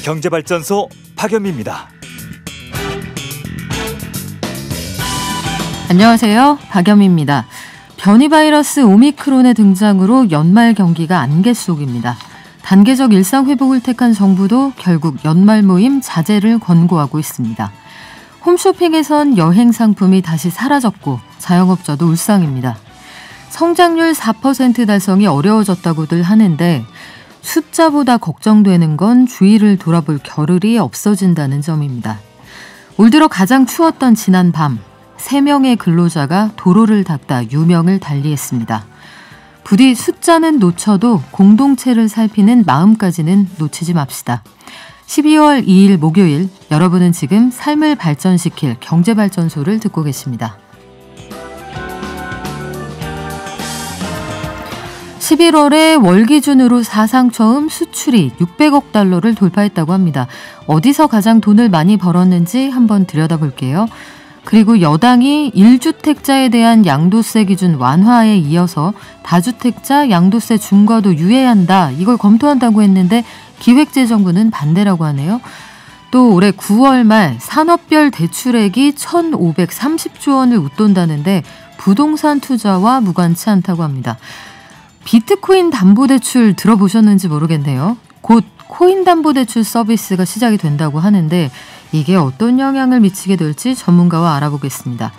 경제발전소 박연미입니다. 안녕하세요. 박연미입니다. 변이 바이러스 오미크론의 등장으로 연말 경기가 안개 속입니다. 단계적 일상 회복을 택한 정부도 결국 연말 모임 자제를 권고하고 있습니다. 홈쇼핑에선 여행 상품이 다시 사라졌고 자영업자도 울상입니다. 성장률 4% 달성이 어려워졌다고들 하는데 숫자보다 걱정되는 건 주위를 돌아볼 겨를이 없어진다는 점입니다. 올 들어 가장 추웠던 지난 밤 3명의 근로자가 도로를 닦다 유명을 달리했습니다. 부디 숫자는 놓쳐도 공동체를 살피는 마음까지는 놓치지 맙시다. 12월 2일 목요일, 여러분은 지금 삶을 발전시킬 경제발전소를 듣고 계십니다. 11월에 월 기준으로 사상 처음 수출이 600억 달러를 돌파했다고 합니다. 어디서 가장 돈을 많이 벌었는지 한번 들여다볼게요. 그리고 여당이 1주택자에 대한 양도세 기준 완화에 이어서 다주택자 양도세 중과도 유예한다. 이걸 검토한다고 했는데 기획재정부는 반대라고 하네요. 또 올해 9월 말 산업별 대출액이 1,530조 원을 웃돈다는데 부동산 투자와 무관치 않다고 합니다. 비트코인 담보대출 들어보셨는지 모르겠네요. 곧 코인 담보대출 서비스가 시작이 된다고 하는데 이게 어떤 영향을 미치게 될지 전문가와 알아보겠습니다.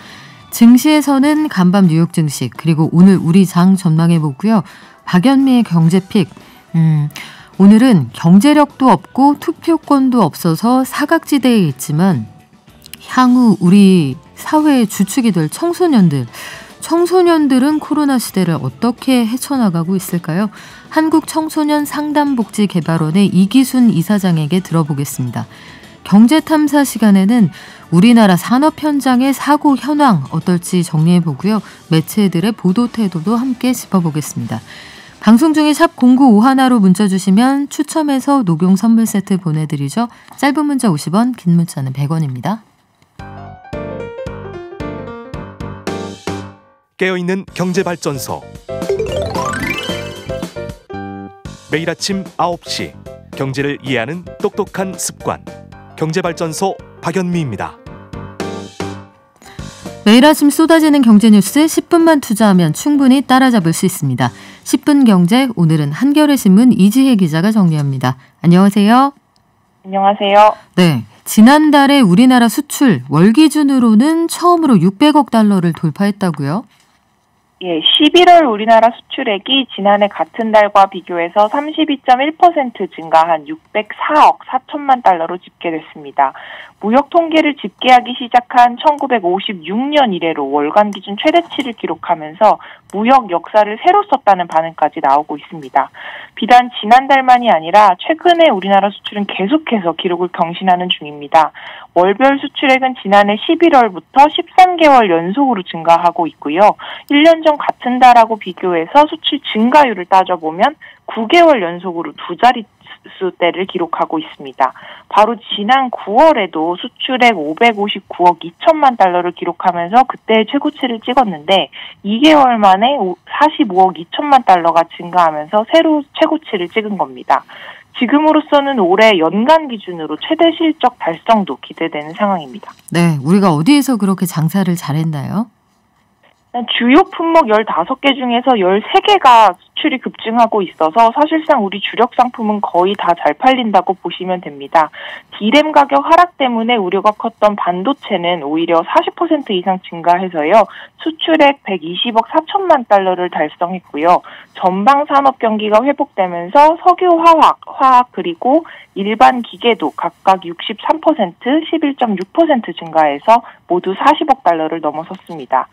증시에서는 간밤 뉴욕 증시 그리고 오늘 우리 장 전망해보고요. 박연미의 경제픽. 오늘은 경제력도 없고 투표권도 없어서 사각지대에 있지만 향후 우리 사회의 주축이 될 청소년들은 코로나 시대를 어떻게 헤쳐나가고 있을까요? 한국청소년상담복지개발원의 이기순 이사장에게 들어보겠습니다. 경제탐사 시간에는 우리나라 산업 현장의 사고 현황 어떨지 정리해보고요. 매체들의 보도 태도도 함께 짚어보겠습니다. 방송 중에 샵 0951로 문자 주시면 추첨해서 녹용 선물 세트 보내드리죠. 짧은 문자 50원, 긴 문자는 100원입니다. 깨어있는 경제발전소. 매일 아침 9시 경제를 이해하는 똑똑한 습관. 경제발전소 박연미입니다. 매일 아침 쏟아지는 경제 뉴스 10분만 투자하면 충분히 따라잡을 수 있습니다. 10분 경제, 오늘은 한겨레 신문 이지혜 기자가 정리합니다. 안녕하세요. 안녕하세요. 네, 지난달에 우리나라 수출 월 기준으로는 처음으로 600억 달러를 돌파했다고요? 예, 11월 우리나라 수출액이 지난해 같은 달과 비교해서 32.1% 증가한 604억 4천만 달러로 집계됐습니다. 무역 통계를 집계하기 시작한 1956년 이래로 월간 기준 최대치를 기록하면서 무역 역사를 새로 썼다는 반응까지 나오고 있습니다. 비단 지난달만이 아니라 최근에 우리나라 수출은 계속해서 기록을 경신하는 중입니다. 월별 수출액은 지난해 11월부터 13개월 연속으로 증가하고 있고요. 1년 전 같은 달하고 비교해서 수출 증가율을 따져보면 9개월 연속으로 두 자릿수대를 기록하고 있습니다. 바로 지난 9월에도 수출액 559억 2천만 달러를 기록하면서 그때의 최고치를 찍었는데 2개월 만에 45억 2천만 달러가 증가하면서 새로 최고치를 찍은 겁니다. 지금으로서는 올해 연간 기준으로 최대 실적 달성도 기대되는 상황입니다. 네, 우리가 어디에서 그렇게 장사를 잘했나요? 주요 품목 15개 중에서 13개가 수출이 급증하고 있어서 사실상 우리 주력 상품은 거의 다 잘 팔린다고 보시면 됩니다. D램 가격 하락 때문에 우려가 컸던 반도체는 오히려 40% 이상 증가해서요. 수출액 120억 4천만 달러를 달성했고요. 전방 산업 경기가 회복되면서 석유, 화학 그리고 일반 기계도 각각 63%, 11.6% 증가해서 모두 40억 달러를 넘어섰습니다.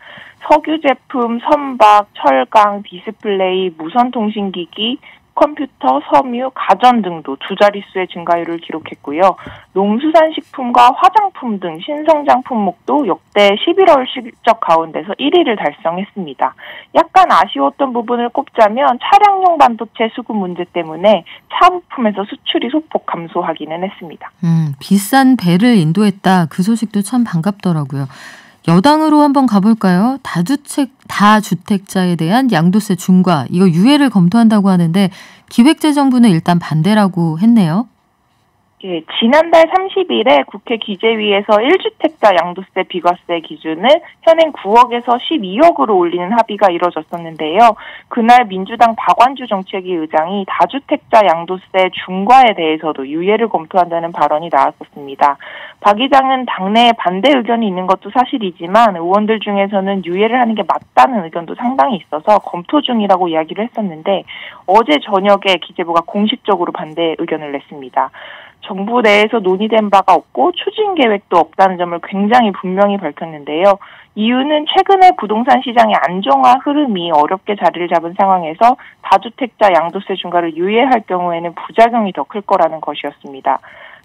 석유 제품, 선박, 철강, 디스플레이, 무선통신기기, 컴퓨터, 섬유, 가전 등도 두 자릿수의 증가율을 기록했고요. 농수산식품과 화장품 등 신성장 품목도 역대 11월 실적 가운데서 1위를 달성했습니다. 약간 아쉬웠던 부분을 꼽자면 차량용 반도체 수급 문제 때문에 차 부품에서 수출이 소폭 감소하기는 했습니다. 비싼 배를 인도했다. 그 소식도 참 반갑더라고요. 여당으로 한번 가볼까요? 다주택자에 대한 양도세 중과 이거 유예를 검토한다고 하는데 기획재정부는 일단 반대라고 했네요. 예, 지난달 30일에 국회 기재위에서 1주택자 양도세 비과세 기준을 현행 9억에서 12억으로 올리는 합의가 이뤄졌었는데요. 그날 민주당 박완주 정책위 의장이 다주택자 양도세 중과에 대해서도 유예를 검토한다는 발언이 나왔었습니다. 박 의장은 당내에 반대 의견이 있는 것도 사실이지만 의원들 중에서는 유예를 하는 게 맞다는 의견도 상당히 있어서 검토 중이라고 이야기를 했었는데 어제 저녁에 기재부가 공식적으로 반대 의견을 냈습니다. 정부 내에서 논의된 바가 없고 추진 계획도 없다는 점을 굉장히 분명히 밝혔는데요. 이유는 최근에 부동산 시장의 안정화 흐름이 어렵게 자리를 잡은 상황에서 다주택자 양도세 중과를 유예할 경우에는 부작용이 더 클 거라는 것이었습니다.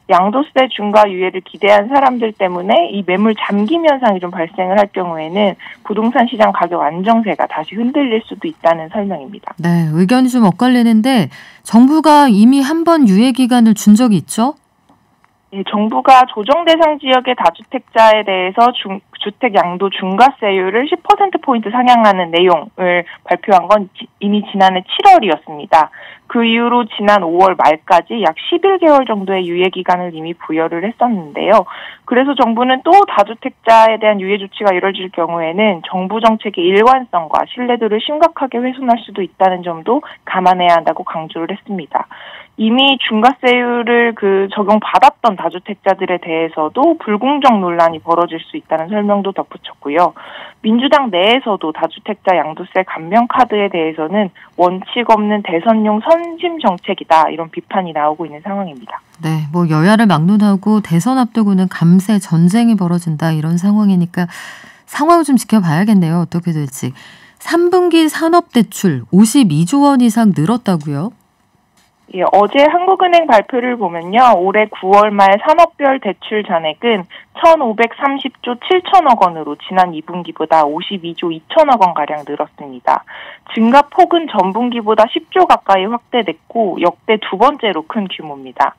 양도세 중과 유예를 기대한 사람들 때문에 이 매물 잠김 현상이 좀 발생을 할 경우에는 부동산 시장 가격 안정세가 다시 흔들릴 수도 있다는 설명입니다. 네, 의견이 좀 엇갈리는데 정부가 이미 한 번 유예 기간을 준 적이 있죠? 예, 정부가 조정 대상 지역의 다주택자에 대해서 주택 양도 중과세율을 10%포인트 상향하는 내용을 발표한 건 이미 지난해 7월이었습니다. 그 이후로 지난 5월 말까지 약 11개월 정도의 유예 기간을 이미 부여를 했었는데요. 그래서 정부는 또 다주택자에 대한 유예 조치가 이뤄질 경우에는 정부 정책의 일관성과 신뢰도를 심각하게 훼손할 수도 있다는 점도 감안해야 한다고 강조를 했습니다. 이미 중과세율을 적용받았던 다주택자들에 대해서도 불공정 논란이 벌어질 수 있다는 설명도 덧붙였고요. 민주당 내에서도 다주택자 양도세 감면 카드에 대해서는 원칙 없는 대선용 선심 정책이다 이런 비판이 나오고 있는 상황입니다. 네, 뭐 여야를 막론하고 대선 앞두고는 감세 전쟁이 벌어진다 이런 상황이니까 상황을 좀 지켜봐야겠네요. 어떻게 될지. 3분기 산업대출 52조 원 이상 늘었다고요? 예, 어제 한국은행 발표를 보면요. 올해 9월 말 산업별 대출 잔액은 1,530조 7천억 원으로 지난 2분기보다 52조 2천억 원가량 늘었습니다. 증가폭은 전분기보다 10조 가까이 확대됐고 역대 두 번째로 큰 규모입니다.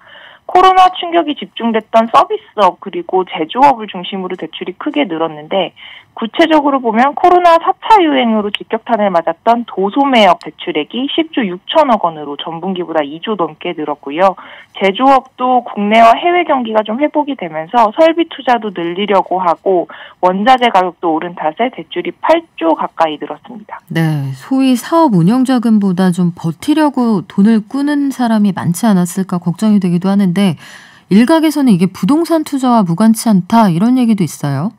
코로나 충격이 집중됐던 서비스업 그리고 제조업을 중심으로 대출이 크게 늘었는데 구체적으로 보면 코로나 4차 유행으로 직격탄을 맞았던 도소매업 대출액이 10조 6천억 원으로 전분기보다 2조 넘게 늘었고요. 제조업도 국내와 해외 경기가 좀 회복이 되면서 설비 투자도 늘리려고 하고 원자재 가격도 오른 탓에 대출이 8조 가까이 늘었습니다. 네, 소위 사업 운영 자금보다 좀 버티려고 돈을 꾸는 사람이 많지 않았을까 걱정이 되기도 하는데 일각에서는 이게 부동산 투자와 무관치 않다 이런 얘기도 있어요.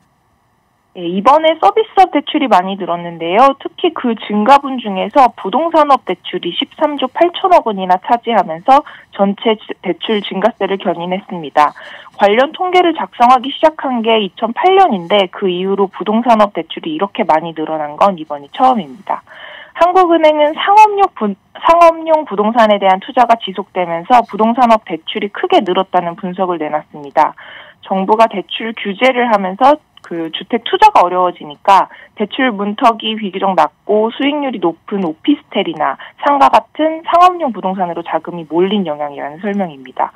예, 이번에 서비스업 대출이 많이 늘었는데요. 특히 그 증가분 중에서 부동산업 대출이 13조 8천억 원이나 차지하면서 전체 대출 증가세를 견인했습니다. 관련 통계를 작성하기 시작한 게 2008년인데 그 이후로 부동산업 대출이 이렇게 많이 늘어난 건 이번이 처음입니다. 한국은행은 상업용 부동산에 대한 투자가 지속되면서 부동산업 대출이 크게 늘었다는 분석을 내놨습니다. 정부가 대출 규제를 하면서 주택 투자가 어려워지니까 대출 문턱이 비교적 낮고 수익률이 높은 오피스텔이나 상가 같은 상업용 부동산으로 자금이 몰린 영향이라는 설명입니다.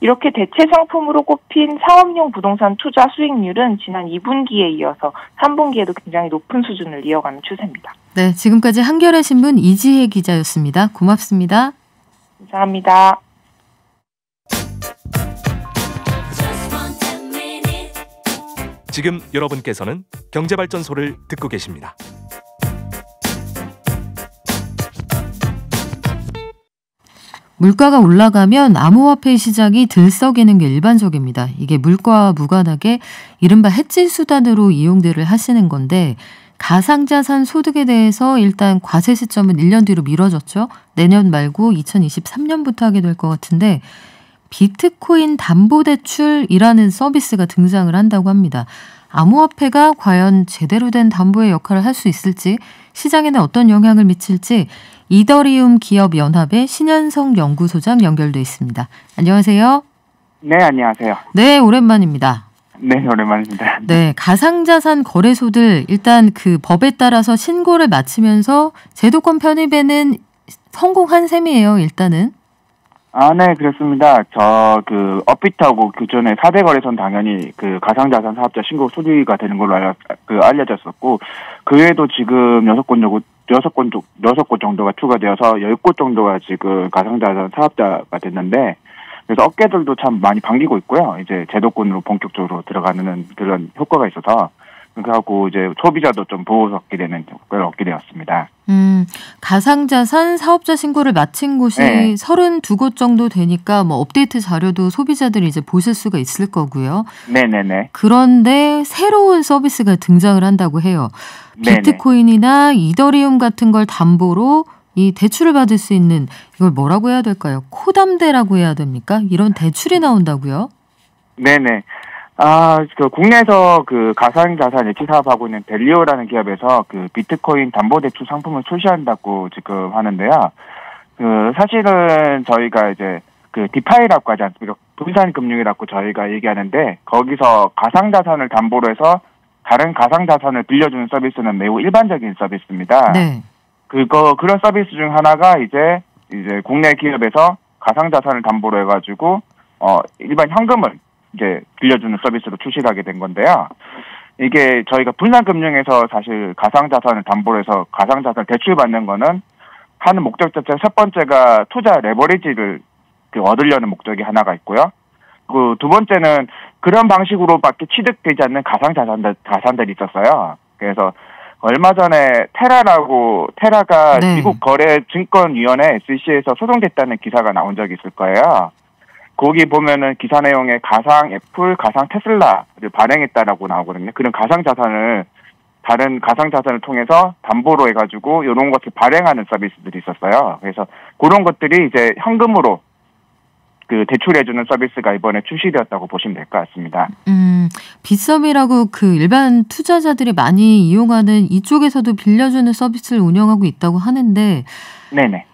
이렇게 대체 상품으로 꼽힌 상업용 부동산 투자 수익률은 지난 2분기에 이어서 3분기에도 굉장히 높은 수준을 이어가는 추세입니다. 네, 지금까지 한겨레 신문 이지혜 기자였습니다. 고맙습니다. 감사합니다. 지금 여러분께서는 경제발전소를 듣고 계십니다. 물가가 올라가면 암호화폐 시장이 들썩이는 게 일반적입니다. 이게 물가와 무관하게 이른바 해지 수단으로 이용들을 하시는 건데 가상자산 소득에 대해서 일단 과세 시점은 1년 뒤로 미뤄졌죠. 내년 말고 2023년부터 하게 될 것 같은데 비트코인 담보대출이라는 서비스가 등장을 한다고 합니다. 암호화폐가 과연 제대로 된 담보의 역할을 할 수 있을지, 시장에는 어떤 영향을 미칠지 이더리움 기업연합의 신현성 연구소장 연결돼 있습니다. 안녕하세요. 네, 안녕하세요. 네, 오랜만입니다. 네, 오랜만입니다. 네, 가상자산 거래소들 일단 그 법에 따라서 신고를 마치면서 제도권 편입에는 성공한 셈이에요, 일단은. 네, 그렇습니다. 업비트하고 기존의 4대 거래소는 당연히 가상자산 사업자 신고 수리가 되는 걸로 알려졌었고, 그 외에도 지금 6곳 정도가 추가되어서 10곳 정도가 지금 가상자산 사업자가 됐는데, 그래서 업계들도 참 많이 반기고 있고요. 이제 제도권으로 본격적으로 들어가는 그런 효과가 있어서 그하고 이제 소비자도 좀 보호받게 되는 효과를 얻게 되었습니다. 가상자산 사업자 신고를 마친 곳이 네. 32곳 정도 되니까 뭐 업데이트 자료도 소비자들이 이제 보실 수가 있을 거고요. 네네네. 그런데 새로운 서비스가 등장을 한다고 해요. 네네. 비트코인이나 이더리움 같은 걸 담보로 이 대출을 받을 수 있는 이걸 뭐라고 해야 될까요? 코담대라고 해야 됩니까? 이런 대출이 나온다고요? 네네. 그 국내에서 그 가상자산 예치 사업하고 있는 델리오라는 기업에서 그 비트코인 담보대출 상품을 출시한다고 지금 하는데요. 그 사실은 저희가 이제 그 디파이라고 하지 않습니까? 분산금융이라고 저희가 얘기하는데 거기서 가상자산을 담보로 해서 다른 가상자산을 빌려주는 서비스는 매우 일반적인 서비스입니다. 네. 그런 서비스 중 하나가 이제 국내 기업에서 가상자산을 담보로 해가지고 일반 현금을 이제 빌려주는 서비스로 출시를 하게 된 건데요. 이게 저희가 분산금융에서 사실 가상자산을 담보로 해서 가상자산을 대출받는 거는 하는 목적 자체가 첫 번째가 투자 레버리지를 얻으려는 목적이 하나가 있고요. 그 두 번째는 그런 방식으로밖에 취득되지 않는 가상자산들이 있었어요. 그래서 얼마 전에 테라가 네. 미국 거래증권위원회 SEC에서 소송됐다는 기사가 나온 적이 있을 거예요. 거기 보면은 기사 내용에 가상 애플, 가상 테슬라를 발행했다라고 나오거든요. 그런 다른 가상자산을 통해서 담보로 해가지고 이런 것을 발행하는 서비스들이 있었어요. 그래서 그런 것들이 이제 현금으로 그 대출해주는 서비스가 이번에 출시되었다고 보시면 될 것 같습니다. 빗썸이라고 그 일반 투자자들이 많이 이용하는 이쪽에서도 빌려주는 서비스를 운영하고 있다고 하는데 네네.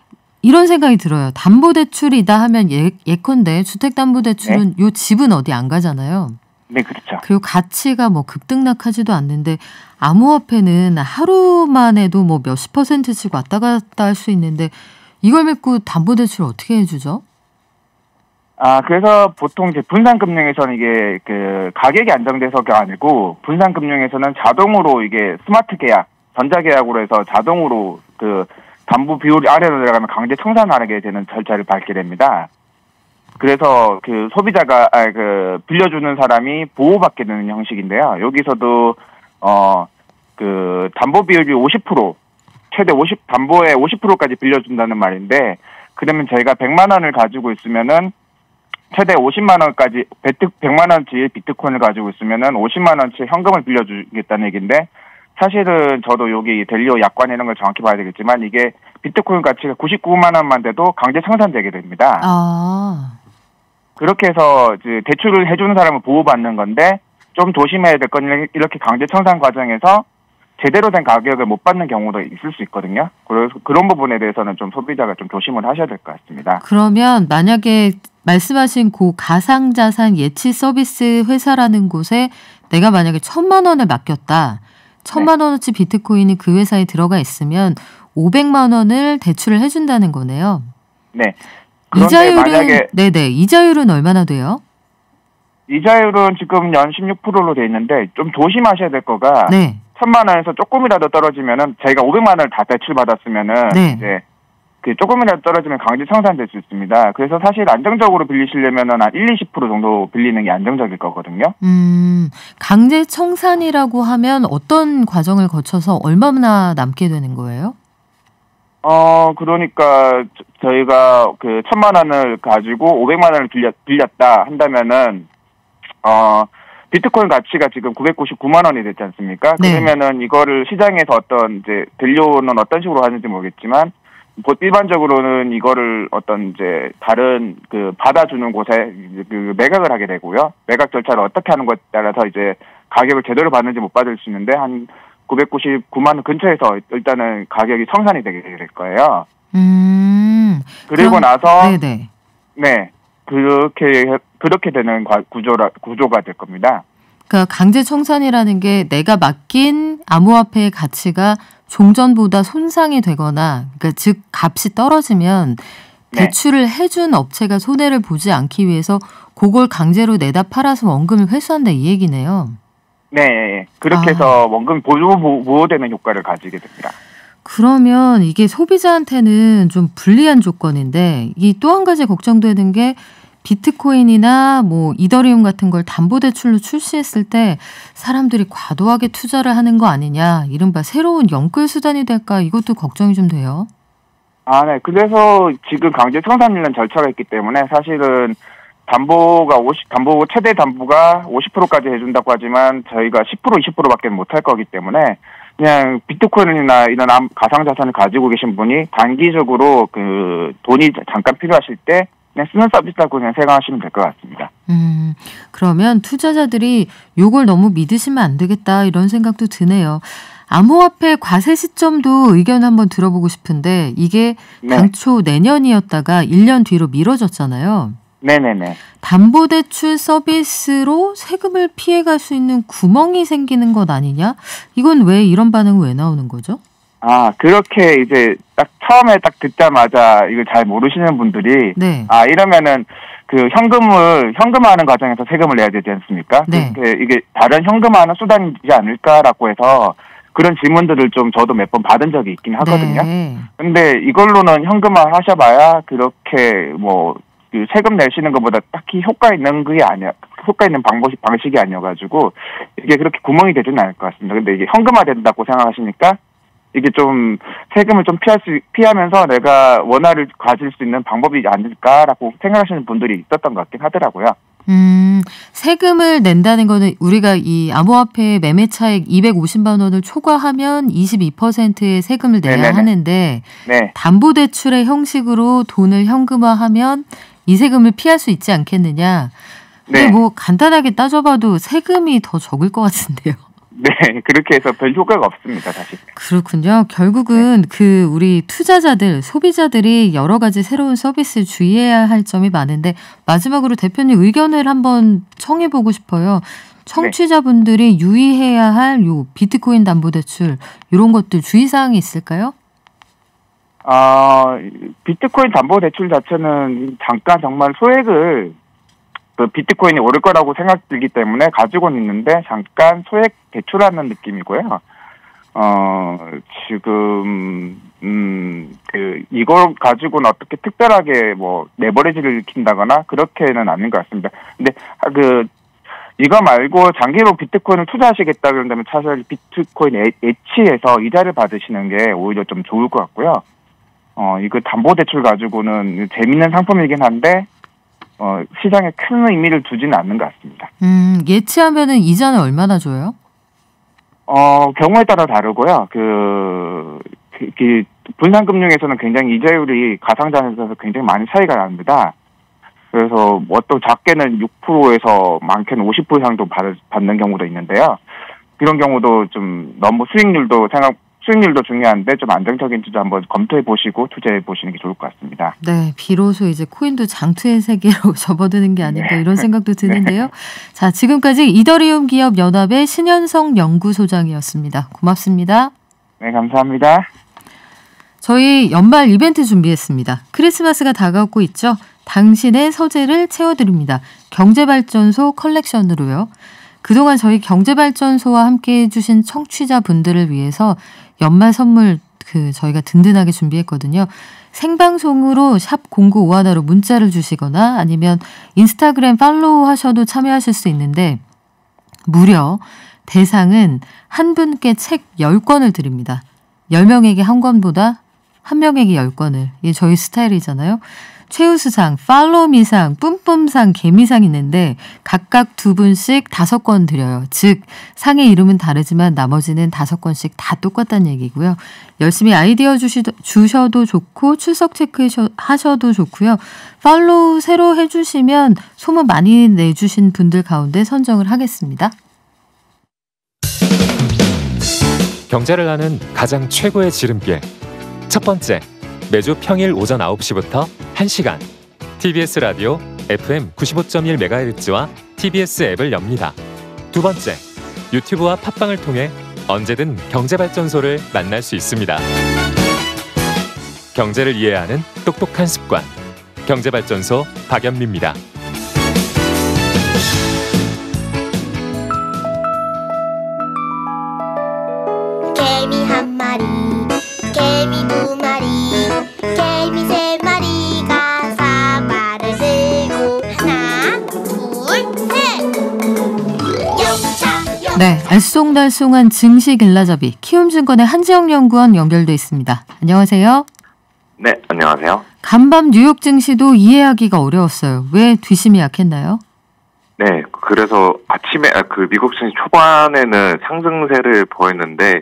이런 생각이 들어요. 담보대출이다 하면 예컨대 주택담보대출은 요 집은 어디 안 가잖아요. 네, 그렇죠. 그리고 가치가 뭐 급등락하지도 않는데 암호화폐는 하루만 해도 뭐 몇십 %씩 왔다 갔다 할 수 있는데 이걸 믿고 담보대출 어떻게 해주죠? 그래서 보통 이제 분산금융에서는 이게 그 가격이 안정돼서가 아니고 분산금융에서는 자동으로 이게 스마트 계약, 전자계약으로 해서 자동으로 그 담보 비율이 아래로 내려가면 강제 청산하게 되는 절차를 밟게 됩니다. 그래서 그 소비자가 빌려주는 사람이 보호받게 되는 형식인데요. 여기서도 그 담보 비율이 50% 최대 담보의 50%까지 빌려준다는 말인데 그러면 저희가 100만 원을 가지고 있으면은 최대 50만 원까지 100만 원치 비트코인을 가지고 있으면은 50만 원치 현금을 빌려주겠다는 얘기인데 사실은 저도 여기 델리오 약관 이런 걸 정확히 봐야 되겠지만 이게 비트코인 가치가 99만 원만 돼도 강제 청산되게 됩니다. 그렇게 해서 이제 대출을 해주는 사람을 보호받는 건데 좀 조심해야 될 건 이렇게 강제 청산 과정에서 제대로 된 가격을 못 받는 경우도 있을 수 있거든요. 그래서 그런 부분에 대해서는 좀 소비자가 좀 조심을 하셔야 될 것 같습니다. 그러면 만약에 말씀하신 그 가상자산 예치 서비스 회사라는 곳에 내가 만약에 1,000만 원을 맡겼다. 1,000만 원어치 비트코인이 그 회사에 들어가 있으면 500만 원을 대출을 해준다는 거네요. 네. 이자율은 네네. 이자율은 얼마나 돼요? 이자율은 지금 연 16%로 돼 있는데 좀 조심하셔야 될 거가 네. 1,000만 원에서 조금이라도 떨어지면은 저희가 500만 원을 다 대출 받았으면은 네. 이제 그 조금이라도 떨어지면 강제 청산될 수 있습니다. 그래서 사실 안정적으로 빌리시려면은 한 1-20% 정도 빌리는 게 안정적일 거거든요. 강제 청산이라고 하면 어떤 과정을 거쳐서 얼마나 남게 되는 거예요? 그러니까 저희가 그 1,000만 원을 가지고 500만 원을 빌렸다 한다면은 비트코인 가치가 지금 999만 원이 됐지 않습니까? 네. 그러면은 이거를 시장에서 어떤 이제 델리오는 어떤 식으로 하는지 모르겠지만 일반적으로는 이거를 어떤 이제 다른 그 받아주는 곳에 그 매각을 하게 되고요. 매각 절차를 어떻게 하는 것에 따라서 이제 가격을 제대로 받는지 못 받을 수 있는데 한 999만 원 근처에서 일단은 가격이 청산이 되게 될 거예요. 그리고 나서 네네. 네 그렇게 되는 구조가 될 겁니다. 그러니까 강제 청산이라는 게 내가 맡긴 암호화폐의 가치가 종전보다 손상이 되거나 그러니까 즉 값이 떨어지면 대출을 해준 업체가 손해를 보지 않기 위해서 그걸 강제로 내다 팔아서 원금을 회수한다 이 얘기네요. 네. 그렇게 해서 원금 보호되는 효과를 가지게 됩니다. 그러면 이게 소비자한테는 좀 불리한 조건인데 이 또 한 가지 걱정되는 게 비트코인이나 뭐 이더리움 같은 걸 담보대출로 출시했을 때 사람들이 과도하게 투자를 하는 거 아니냐, 이른바 새로운 영끌 수단이 될까, 이것도 걱정이 좀 돼요. 네. 그래서 지금 강제 청산이라는 절차가 있기 때문에 사실은 최대 담보가 50%까지 해준다고 하지만 저희가 10%, 20%밖에 못할 거기 때문에 그냥 비트코인이나 이런 가상자산을 가지고 계신 분이 단기적으로 그 돈이 잠깐 필요하실 때 그냥 쓰는 서비스라고 그냥 생각하시면 될 것 같습니다. 그러면 투자자들이 요걸 너무 믿으시면 안 되겠다, 이런 생각도 드네요. 암호화폐 과세 시점도 의견 한번 들어보고 싶은데 이게 당초 내년이었다가 1년 뒤로 미뤄졌잖아요. 네네네. 담보대출 서비스로 세금을 피해갈 수 있는 구멍이 생기는 것 아니냐? 이건 왜 이런 반응은 왜 나오는 거죠? 그렇게 이제 딱 처음에 딱 듣자마자 이걸 잘 모르시는 분들이 이러면은 그 현금화하는 과정에서 세금을 내야 되지 않습니까? 네. 이게 다른 현금화하는 수단이지 않을까라고 해서 그런 질문들을 좀 저도 몇 번 받은 적이 있긴 하거든요. 네. 근데 이걸로는 현금화 하셔봐야 그렇게 그 세금 내시는 것보다 딱히 효과 있는 방식이 아니어가지고 이게 그렇게 구멍이 되지는 않을 것 같습니다. 근데 이게 현금화 된다고 생각하시니까 이게 좀 세금을 좀 피하면서 내가 원화를 가질 수 있는 방법이 아닐까라고 생각하시는 분들이 있었던 것 같긴 하더라고요. 세금을 낸다는 거는 우리가 이 암호화폐 매매 차익 250만 원을 초과하면 22%의 세금을 내야 네네네. 하는데 네. 담보대출의 형식으로 돈을 현금화하면 이 세금을 피할 수 있지 않겠느냐. 근데 네. 뭐 간단하게 따져봐도 세금이 더 적을 것 같은데요. 네, 그렇게 해서 별 효과가 없습니다, 사실. 그렇군요. 결국은 그 우리 투자자들, 소비자들이 여러 가지 새로운 서비스 주의해야 할 점이 많은데 마지막으로 대표님 의견을 한번 청해보고 싶어요. 청취자분들이 유의해야 할 요 비트코인 담보대출 이런 것들 주의사항이 있을까요? 비트코인 담보대출 자체는 잠깐 정말 소액을 그 비트코인이 오를 거라고 생각들기 때문에 가지고는 있는데 잠깐 소액 대출하는 느낌이고요. 지금 이걸 가지고는 어떻게 특별하게 레버리지를 일으킨다거나 그렇게는 아닌 것 같습니다. 근데 이거 말고 장기로 비트코인을 투자하시겠다 그런다면 차라리 비트코인 애치해서 이자를 받으시는 게 오히려 좀 좋을 것 같고요. 이거 담보대출 가지고는 재밌는 상품이긴 한데 시장에 큰 의미를 두지는 않는 것 같습니다. 예치하면은 이자는 얼마나 줘요? 경우에 따라 다르고요. 분산금융에서는 굉장히 이자율이 가상자산에서 굉장히 많이 차이가 납니다. 그래서 또 작게는 6%에서 많게는 50% 이상도 받는 경우도 있는데요. 이런 경우도 좀 너무 수익률도 중요한데 좀 안정적인 투자 한번 검토해 보시고 투자해 보시는 게 좋을 것 같습니다. 네, 비로소 이제 코인도 장투의 세계로 접어드는 게 아닌가 이런 생각도 드는데요. 자, 지금까지 이더리움 기업 연합의 신현성 연구소장이었습니다. 고맙습니다. 네, 감사합니다. 저희 연말 이벤트 준비했습니다. 크리스마스가 다가오고 있죠. 당신의 서재를 채워드립니다. 경제발전소 컬렉션으로요. 그동안 저희 경제발전소와 함께 해주신 청취자분들을 위해서 연말 선물 저희가 든든하게 준비했거든요. 생방송으로 샵 0951로 문자를 주시거나 아니면 인스타그램 팔로우 하셔도 참여하실 수 있는데 무려 대상은 한 분께 책 10권을 드립니다. 10명에게 한 권보다 한 명에게 10권을. 이게 저희 스타일이잖아요. 최우수상, 팔로우미상, 뿜뿜상, 개미상 있는데 각각 2분씩 5권 드려요. 즉 상의 이름은 다르지만 나머지는 5권씩 다 똑같다는 얘기고요. 열심히 아이디어 주셔도 좋고 출석 체크하셔도 좋고요. 팔로우 새로 해주시면 소문 많이 내주신 분들 가운데 선정을 하겠습니다. 경제를 아는 가장 최고의 지름길. 첫 번째, 매주 평일 오전 9시부터 1시간 TBS 라디오 FM 95.1MHz와 TBS 앱을 엽니다. 두 번째, 유튜브와 팟빵을 통해 언제든 경제발전소를 만날 수 있습니다. 경제를 이해하는 똑똑한 습관, 경제발전소 박연미입니다. 개미 한 마리, 개미 두 마리, 개미 세 마리가 사과를 들고 네, 알쏭달쏭한 증시 길라잡이 키움증권의 한지영 연구원 연결돼 있습니다. 안녕하세요. 네, 안녕하세요. 간밤 뉴욕 증시도 이해하기가 어려웠어요. 왜 뒷심이 약했나요? 네, 그래서 아침에 미국 증시 초반에는 상승세를 보였는데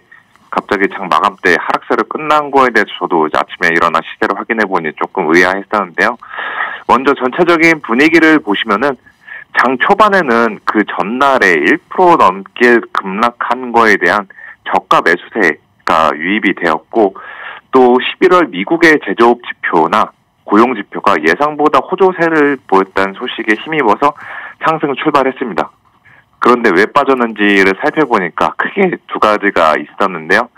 갑자기 장 마감 때 하락세로 끝난 거에 대해서 저도 이제 아침에 일어나 시세를 확인해 보니 조금 의아했었는데요. 먼저 전체적인 분위기를 보시면은 장 초반에는 그 전날에 1% 넘게 급락한 거에 대한 저가 매수세가 유입이 되었고 또 11월 미국의 제조업 지표나 고용 지표가 예상보다 호조세를 보였다는 소식에 힘입어서 상승 출발했습니다. 그런데 왜 빠졌는지를 살펴보니까 크게 두 가지가 있었는데요.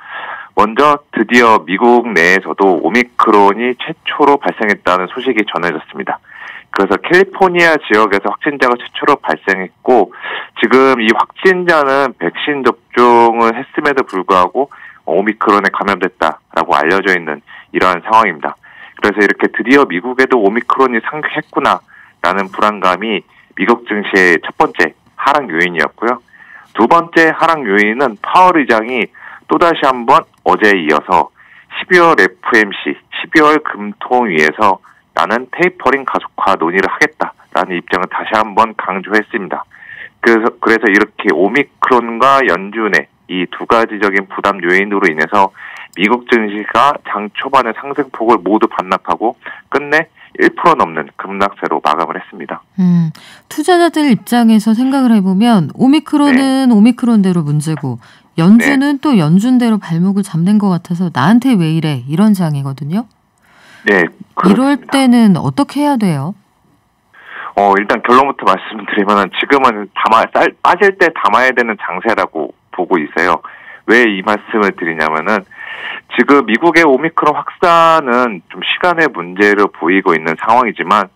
먼저 드디어 미국 내에서도 오미크론이 최초로 발생했다는 소식이 전해졌습니다. 그래서 캘리포니아 지역에서 확진자가 최초로 발생했고 지금 이 확진자는 백신 접종을 했음에도 불구하고 오미크론에 감염됐다라고 알려져 있는 이러한 상황입니다. 그래서 이렇게 드디어 미국에도 오미크론이 상륙했구나라는 불안감이 미국 증시의 첫 번째 하락 요인이었고요. 두 번째 하락 요인은 파월 의장이 또다시 한번 어제에 이어서 12월 FOMC, 12월 금통위에서 나는 테이퍼링 가속화 논의를 하겠다라는 입장을 다시 한번 강조했습니다. 그래서 이렇게 오미크론과 연준의 이 두 가지적인 부담 요인으로 인해서 미국 증시가 장 초반의 상승폭을 모두 반납하고 끝내 1% 넘는 급락세로 마감을 했습니다. 투자자들 입장에서 생각을 해보면 오미크론은 오미크론대로 문제고 연준은 또 연준대로 발목을 잡는 것 같아서 나한테 왜 이래 이런 장이거든요. 네, 그렇습니다. 이럴 때는 어떻게 해야 돼요? 일단 결론부터 말씀드리면 지금은 빠질 때 담아야 되는 장세라고 보고 있어요. 왜 이 말씀을 드리냐면은 지금 미국의 오미크론 확산은 좀 시간의 문제로 보이고 있는 상황이지만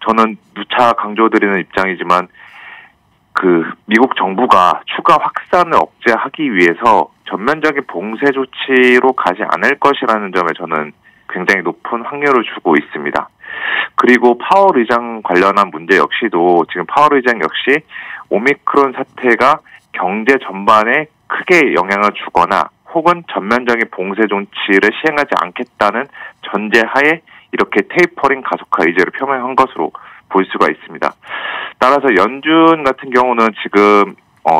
저는 누차 강조드리는 입장이지만 그 미국 정부가 추가 확산을 억제하기 위해서 전면적인 봉쇄 조치로 가지 않을 것이라는 점에 저는 굉장히 높은 확률을 주고 있습니다. 그리고 파월 의장 관련한 문제 역시도 지금 파월 의장 역시 오미크론 사태가 경제 전반에 크게 영향을 주거나 혹은 전면적인 봉쇄 조치를 시행하지 않겠다는 전제하에 이렇게 테이퍼링 가속화 의지를 표명한 것으로 볼 수가 있습니다. 따라서 연준 같은 경우는 지금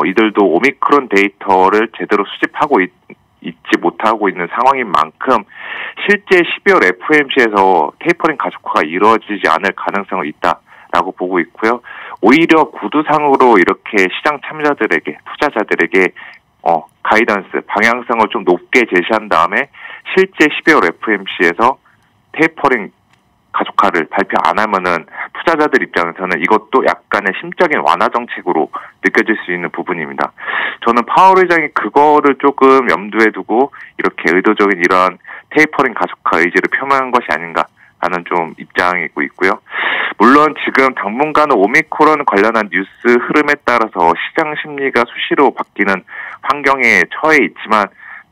이들도 오미크론 데이터를 제대로 수집하고 있지 못하고 있는 상황인 만큼 실제 12월 FOMC에서 테이퍼링 가속화가 이루어지지 않을 가능성은 있다라고 보고 있고요. 오히려 구두상으로 이렇게 시장 참여자들에게, 투자자들에게 가이던스, 방향성을 좀 높게 제시한 다음에 실제 12월 FOMC에서 테이퍼링 가속화를 발표 안 하면은 투자자들 입장에서는 이것도 약간의 심적인 완화 정책으로 느껴질 수 있는 부분입니다. 저는 파월 의장이 그거를 조금 염두에 두고 이렇게 의도적인 이러한 테이퍼링 가속화 의지를 표명한 것이 아닌가라는 좀 입장이고 있고요. 물론 지금 당분간은 오미크론 관련한 뉴스 흐름에 따라서 시장 심리가 수시로 바뀌는 환경에 처해 있지만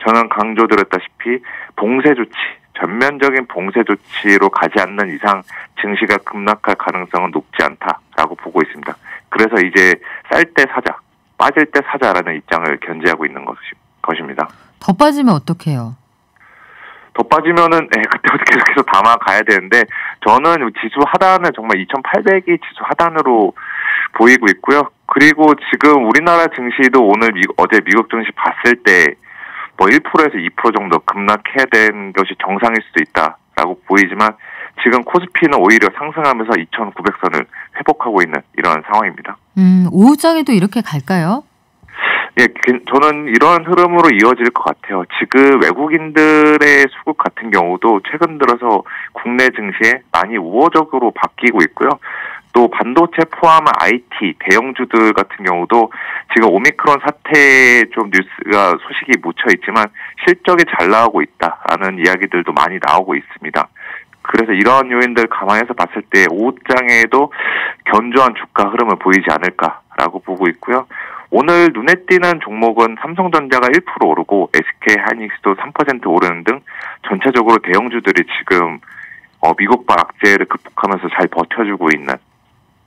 저는 강조드렸다시피 봉쇄 조치, 전면적인 봉쇄 조치로 가지 않는 이상 증시가 급락할 가능성은 높지 않다라고 보고 있습니다. 그래서 이제 쌀 때 사자, 빠질 때 사자라는 입장을 견지하고 있는 것입니다. 더 빠지면 어떡해요? 더 빠지면은 그때부터 계속해서 담아가야 되는데 저는 지수 하단은 정말 2,800이 지수 하단으로 보이고 있고요. 그리고 지금 우리나라 증시도 오늘 어제 미국 증시 봤을 때 뭐 1%에서 2% 정도 급락해야 되는 것이 정상일 수도 있다라고 보이지만 지금 코스피는 오히려 상승하면서 2,900선을 회복하고 있는 이런 상황입니다. 오후장에도 이렇게 갈까요? 예, 저는 이러한 흐름으로 이어질 것 같아요. 지금 외국인들의 수급 같은 경우도 최근 들어서 국내 증시에 많이 우호적으로 바뀌고 있고요. 또 반도체 포함한 IT 대형주들 같은 경우도 지금 오미크론 사태에 좀 뉴스가 소식이 묻혀 있지만 실적이 잘 나오고 있다라는 이야기들도 많이 나오고 있습니다. 그래서 이러한 요인들 감안해서 봤을 때 오후장에도 견조한 주가 흐름을 보이지 않을까라고 보고 있고요. 오늘 눈에 띄는 종목은 삼성전자가 1% 오르고 SK하이닉스도 3% 오르는 등 전체적으로 대형주들이 지금 미국발 악재를 극복하면서 잘 버텨주고 있는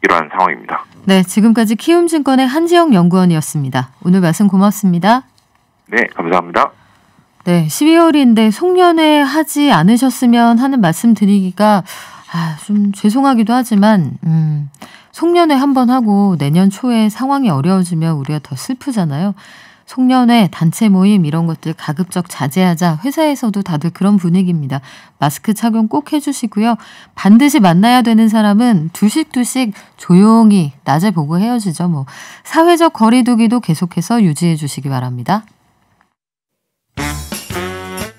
이러한 상황입니다. 네, 지금까지 키움증권의 한지영 연구원이었습니다. 오늘 말씀 고맙습니다. 네, 감사합니다. 네, 12월인데 송년회 하지 않으셨으면 하는 말씀 드리기가 좀 죄송하기도 하지만 송년회 한번 하고 내년 초에 상황이 어려워지면 우리가 더 슬프잖아요. 송년회, 단체 모임 이런 것들 가급적 자제하자. 회사에서도 다들 그런 분위기입니다. 마스크 착용 꼭 해주시고요. 반드시 만나야 되는 사람은 두씩 조용히 낮에 보고 헤어지죠. 뭐 사회적 거리 두기도 계속해서 유지해 주시기 바랍니다.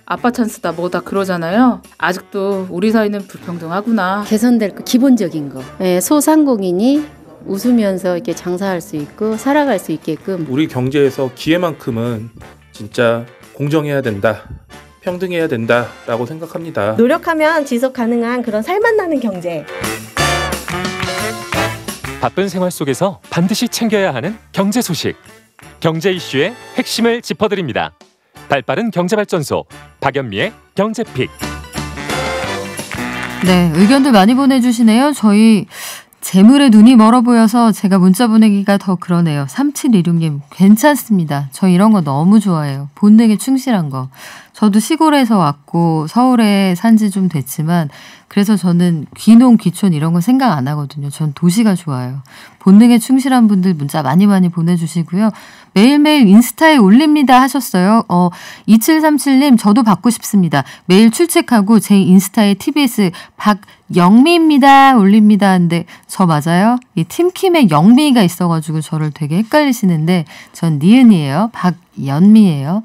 아빠 찬스다 뭐다 그러잖아요. 아직도 우리 사이는 불평등하구나. 개선될 거 기본적인 거. 네, 소상공인이 웃으면서 이렇게 장사할 수 있고 살아갈 수 있게끔. 우리 경제에서 기회만큼은 진짜 공정해야 된다. 평등해야 된다라고 생각합니다. 노력하면 지속 가능한 그런 살맛나는 경제. 바쁜 생활 속에서 반드시 챙겨야 하는 경제 소식. 경제 이슈의 핵심을 짚어드립니다. 발빠른 경제발전소 박연미의 경제픽. 네, 의견들 많이 보내주시네요. 저희 재물에 눈이 멀어 보여서 제가 문자 보내기가 더 그러네요. 3716님 괜찮습니다. 저 이런 거 너무 좋아해요. 본능에 충실한 거. 저도 시골에서 왔고 서울에 산지 좀 됐지만 그래서 저는 귀농, 귀촌 이런 거 생각 안 하거든요. 전 도시가 좋아요. 본능에 충실한 분들 문자 많이 보내주시고요. 매일매일 인스타에 올립니다 하셨어요. 2737님 저도 받고 싶습니다. 매일 출첵하고 제 인스타에 TBS 박영미입니다 올립니다 하는데 저 맞아요? 이 팀킴에 영미가 있어가지고 저를 되게 헷갈리시는데 전 니은이에요. 박연미예요.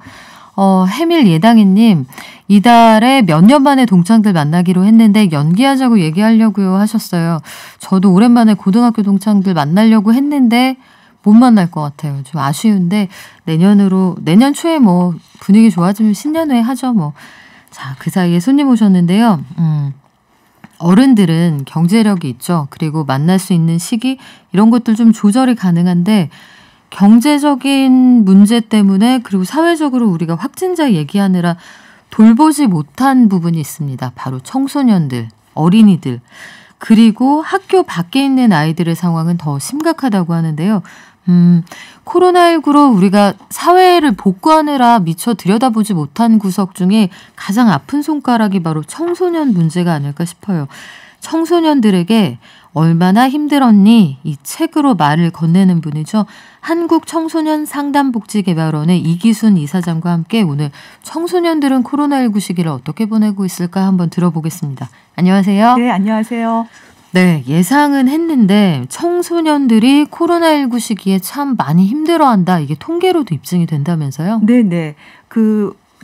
해밀 예당이님 이달에 몇 년 만에 동창들 만나기로 했는데 연기하자고 얘기하려고요 하셨어요. 저도 오랜만에 고등학교 동창들 만나려고 했는데 못 만날 것 같아요. 좀 아쉬운데 내년 초에 뭐 분위기 좋아지면 신년회 하죠 뭐. 자, 그 사이에 손님 오셨는데요. 어른들은 경제력이 있죠. 그리고 만날 수 있는 시기 이런 것들 좀 조절이 가능한데 경제적인 문제 때문에 그리고 사회적으로 우리가 확진자 얘기하느라 돌보지 못한 부분이 있습니다. 바로 청소년들, 어린이들, 그리고 학교 밖에 있는 아이들의 상황은 더 심각하다고 하는데요. 코로나19로 우리가 사회를 복구하느라 미처 들여다보지 못한 구석 중에 가장 아픈 손가락이 바로 청소년 문제가 아닐까 싶어요. 청소년들에게 얼마나 힘들었니? 이 책으로 말을 건네는 분이죠. 한국청소년상담복지개발원의 이기순 이사장과 함께 오늘 청소년들은 코로나19 시기를 어떻게 보내고 있을까 한번 들어보겠습니다. 안녕하세요. 네, 안녕하세요. 네, 예상은 했는데 청소년들이 코로나19 시기에 참 많이 힘들어한다. 이게 통계로도 입증이 된다면서요? 네네.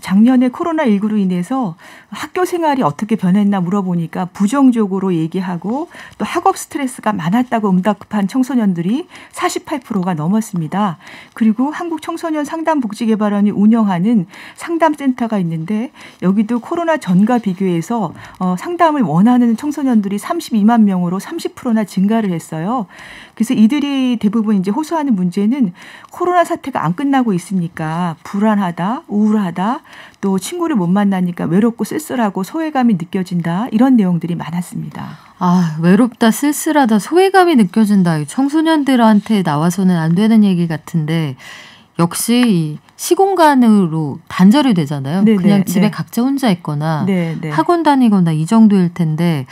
작년에 코로나19로 인해서 학교 생활이 어떻게 변했나 물어보니까 부정적으로 얘기하고 또 학업 스트레스가 많았다고 응답한 청소년들이 48%가 넘었습니다. 그리고 한국청소년상담복지개발원이 운영하는 상담센터가 있는데 여기도 코로나 전과 비교해서 상담을 원하는 청소년들이 32만 명으로 30%나 증가를 했어요. 그래서 이들이 대부분 이제 호소하는 문제는 코로나 사태가 안 끝나고 있으니까 불안하다, 우울하다, 또 친구를 못 만나니까 외롭고 쓸쓸하고 소외감이 느껴진다. 이런 내용들이 많았습니다. 외롭다, 쓸쓸하다, 소외감이 느껴진다. 청소년들한테 나와서는 안 되는 얘기 같은데 역시 이 시공간으로 단절이 되잖아요. 네네, 그냥 집에 각자 혼자 있거나 네네. 학원 다니거나 이 정도일 텐데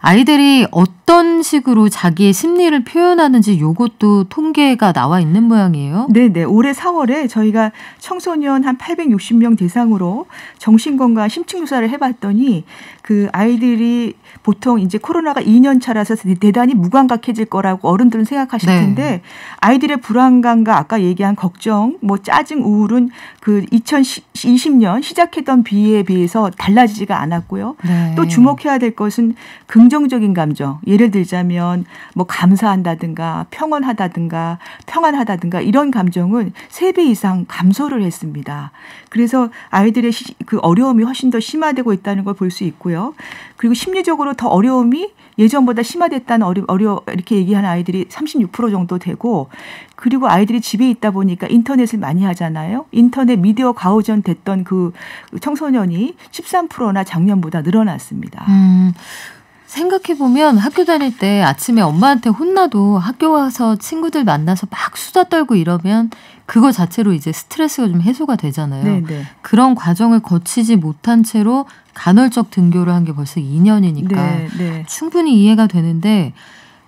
아이들이 어떤 식으로 자기의 심리를 표현하는지 이것도 통계가 나와 있는 모양이에요. 네네. 올해 4월에 저희가 청소년 한 860명 대상으로 정신건강 심층조사를 해봤더니 그 아이들이 보통 이제 코로나가 2년 차라서 대단히 무감각해질 거라고 어른들은 생각하실 텐데 아이들의 불안감과 아까 얘기한 걱정, 뭐 짜증, 우울은 그 2020년 시작했던 비에 비해서 달라지지가 않았고요. 네. 또 주목해야 될 것은 긍정적인 감정. 예를 들자면 뭐 감사한다든가 평안하다든가 이런 감정은 3배 이상 감소를 했습니다. 그래서 아이들의 그 어려움이 훨씬 더 심화되고 있다는 걸 볼 수 있고요. 그리고 심리적으로 더 어려움이 예전보다 심화됐다는 이렇게 얘기하는 아이들이 36% 정도 되고 그리고 아이들이 집에 있다 보니까 인터넷을 많이 하잖아요. 인터넷 미디어 과오전 됐던 그 청소년이 13%나 작년보다 늘어났습니다. 생각해보면 학교 다닐 때 아침에 엄마한테 혼나도 학교 가서 친구들 만나서 막 수다 떨고 이러면 그거 자체로 이제 스트레스가 좀 해소가 되잖아요. 네네. 그런 과정을 거치지 못한 채로 간헐적 등교를 한 게 벌써 2년이니까 네. 충분히 이해가 되는데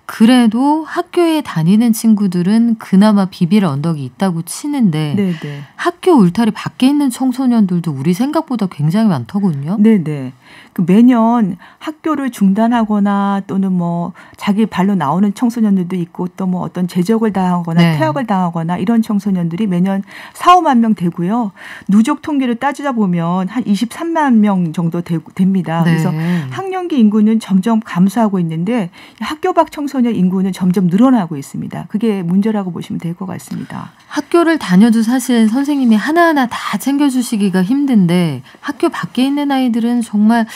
그래도 학교에 다니는 친구들은 그나마 비빌 언덕이 있다고 치는데 네네. 학교 울타리 밖에 있는 청소년들도 우리 생각보다 굉장히 많더군요. 네네. 그 매년 학교를 중단하거나 또는 뭐 자기 발로 나오는 청소년들도 있고 또 뭐 어떤 제적을 당하거나 네. 퇴학을 당하거나 이런 청소년들이 매년 4, 5만 명 되고요. 누적 통계를 따지다 보면 한 23만 명 정도 됩니다. 네. 그래서 학령기 인구는 점점 감소하고 있는데 학교 밖 청소년 인구는 점점 늘어나고 있습니다. 그게 문제라고 보시면 될 것 같습니다. 학교를 다녀도 사실 선생님이 하나하나 다 챙겨주시기가 힘든데 학교 밖에 있는 아이들은 정말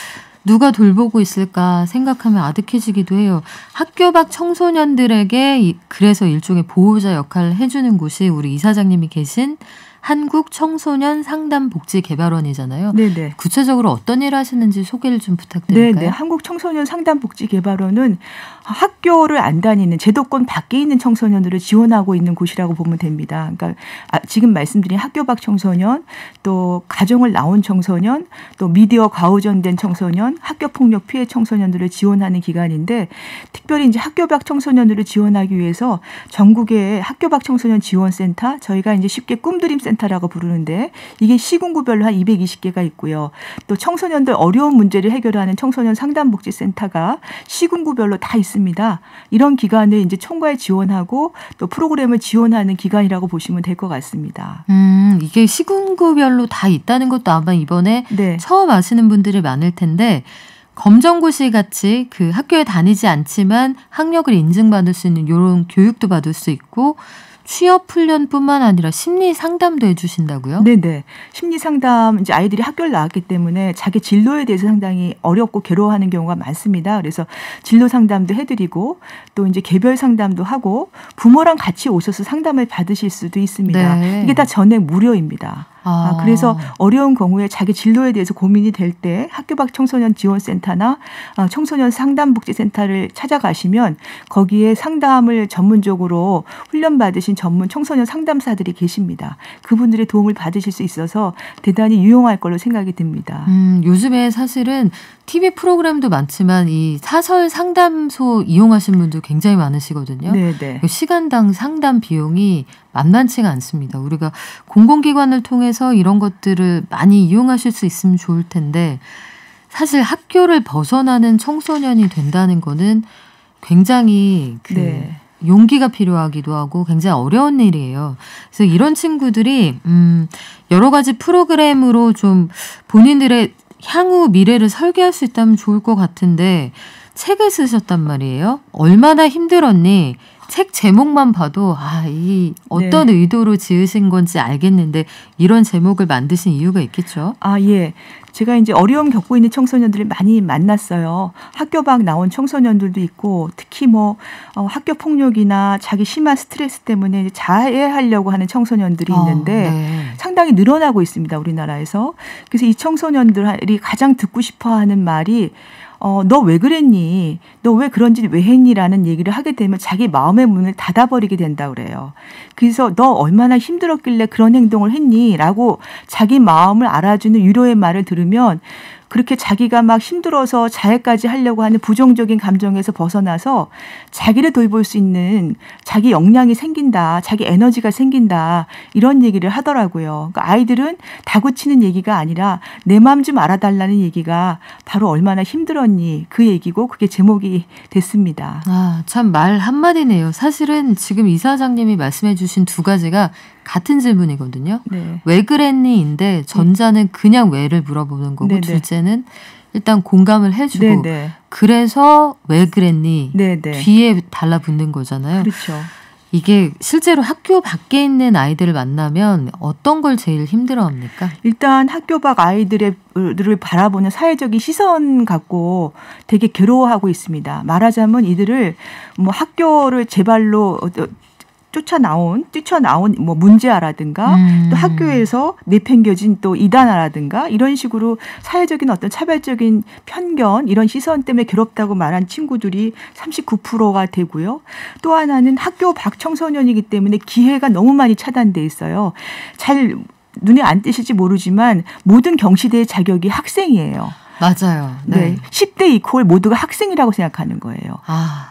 누가 돌보고 있을까 생각하면 아득해지기도 해요. 학교 밖 청소년들에게 그래서 일종의 보호자 역할을 해주는 곳이 우리 이사장님이 계신 한국청소년상담복지개발원이잖아요. 네네. 구체적으로 어떤 일을 하시는지 소개를 좀 부탁드릴까요? 네네. 한국청소년상담복지개발원은 학교를 안 다니는 제도권 밖에 있는 청소년들을 지원하고 있는 곳이라고 보면 됩니다. 그러니까 지금 말씀드린 학교 밖 청소년, 또 가정을 나온 청소년, 또 미디어 과우전된 청소년, 학교폭력 피해 청소년들을 지원하는 기관인데 특별히 이제 학교 밖 청소년들을 지원하기 위해서 전국의 학교 밖 청소년 지원센터, 저희가 이제 쉽게 꿈드림 센터라고 부르는데 이게 시군구별로 한 220개가 있고요. 또 청소년들 어려운 문제를 해결하는 청소년 상담복지센터가 시군구별로 다 있습니다. 이런 기관을 이제 총괄 지원하고 또 프로그램을 지원하는 기관이라고 보시면 될 것 같습니다. 이게 시군구별로 다 있다는 것도 아마 이번에 네. 처음 아시는 분들이 많을 텐데 검정고시 같이 그 학교에 다니지 않지만 학력을 인증받을 수 있는 이런 교육도 받을 수 있고 취업 훈련뿐만 아니라 심리 상담도 해주신다고요? 네네. 심리 상담 이제 아이들이 학교를 나왔기 때문에 자기 진로에 대해서 상당히 어렵고 괴로워하는 경우가 많습니다. 그래서 진로 상담도 해드리고 또 이제 개별 상담도 하고 부모랑 같이 오셔서 상담을 받으실 수도 있습니다. 네. 이게 다 전액 무료입니다. 그래서 어려운 경우에 자기 진로에 대해서 고민이 될 때 학교 밖 청소년 지원센터나 청소년 상담복지센터를 찾아가시면 거기에 상담을 전문적으로 훈련받으신 전문 청소년 상담사들이 계십니다. 그분들의 도움을 받으실 수 있어서 대단히 유용할 걸로 생각이 듭니다. 요즘에 사실은 TV 프로그램도 많지만 이 사설 상담소 이용하신 분도 굉장히 많으시거든요. 네네. 시간당 상담 비용이 만만치가 않습니다. 우리가 공공기관을 통해서 이런 것들을 많이 이용하실 수 있으면 좋을 텐데 사실 학교를 벗어나는 청소년이 된다는 거는 굉장히 용기가 필요하기도 하고 굉장히 어려운 일이에요. 그래서 이런 친구들이 여러 가지 프로그램으로 좀 본인들의 향후 미래를 설계할 수 있다면 좋을 것 같은데 책을 쓰셨단 말이에요. 얼마나 힘들었니? 책 제목만 봐도 이 어떤 의도로 지으신 건지 알겠는데 이런 제목을 만드신 이유가 있겠죠? 예. 제가 이제 어려움 겪고 있는 청소년들을 많이 만났어요. 학교 밖 나온 청소년들도 있고 특히 학교 폭력이나 자기 심한 스트레스 때문에 이제 자해하려고 하는 청소년들이 있는데 상당히 늘어나고 있습니다. 우리나라에서. 그래서 이 청소년들이 가장 듣고 싶어하는 말이 너 왜 그랬니? 너 왜 그런 짓 왜 했니? 라는 얘기를 하게 되면 자기 마음의 문을 닫아버리게 된다 그래요. 그래서 너 얼마나 힘들었길래 그런 행동을 했니? 라고 자기 마음을 알아주는 위로의 말을 들으면 그렇게 자기가 막 힘들어서 자해까지 하려고 하는 부정적인 감정에서 벗어나서 자기를 돌볼 수 있는 자기 역량이 생긴다. 자기 에너지가 생긴다. 이런 얘기를 하더라고요. 그러니까 아이들은 다구치는 얘기가 아니라 내 마음 좀 알아달라는 얘기가 바로 얼마나 힘들었니 그 얘기고 그게 제목이 됐습니다. 참 말 한마디네요. 사실은 지금 이사장님이 말씀해 주신 두 가지가 같은 질문이거든요. 네. 왜 그랬니인데 전자는 그냥 왜를 물어보는 거고 네네. 둘째는 일단 공감을 해주고 네네. 그래서 왜 그랬니 네네. 뒤에 달라붙는 거잖아요. 그렇죠. 이게 실제로 학교 밖에 있는 아이들을 만나면 어떤 걸 제일 힘들어합니까? 일단 학교 밖 아이들을 바라보는 사회적인 시선 갖고 되게 괴로워하고 있습니다. 말하자면 이들을 학교를 제 발로 뛰쳐나온 뭐 문제아라든가 또 학교에서 내팽겨진 또 이단아라든가 이런 식으로 사회적인 어떤 차별적인 편견 이런 시선 때문에 괴롭다고 말한 친구들이 39%가 되고요. 또 하나는 학교 밖 청소년이기 때문에 기회가 너무 많이 차단돼 있어요. 잘 눈에 안 띄실지 모르지만 모든 경시대의 자격이 학생이에요. 맞아요. 네. 10대 이퀄 모두가 학생이라고 생각하는 거예요.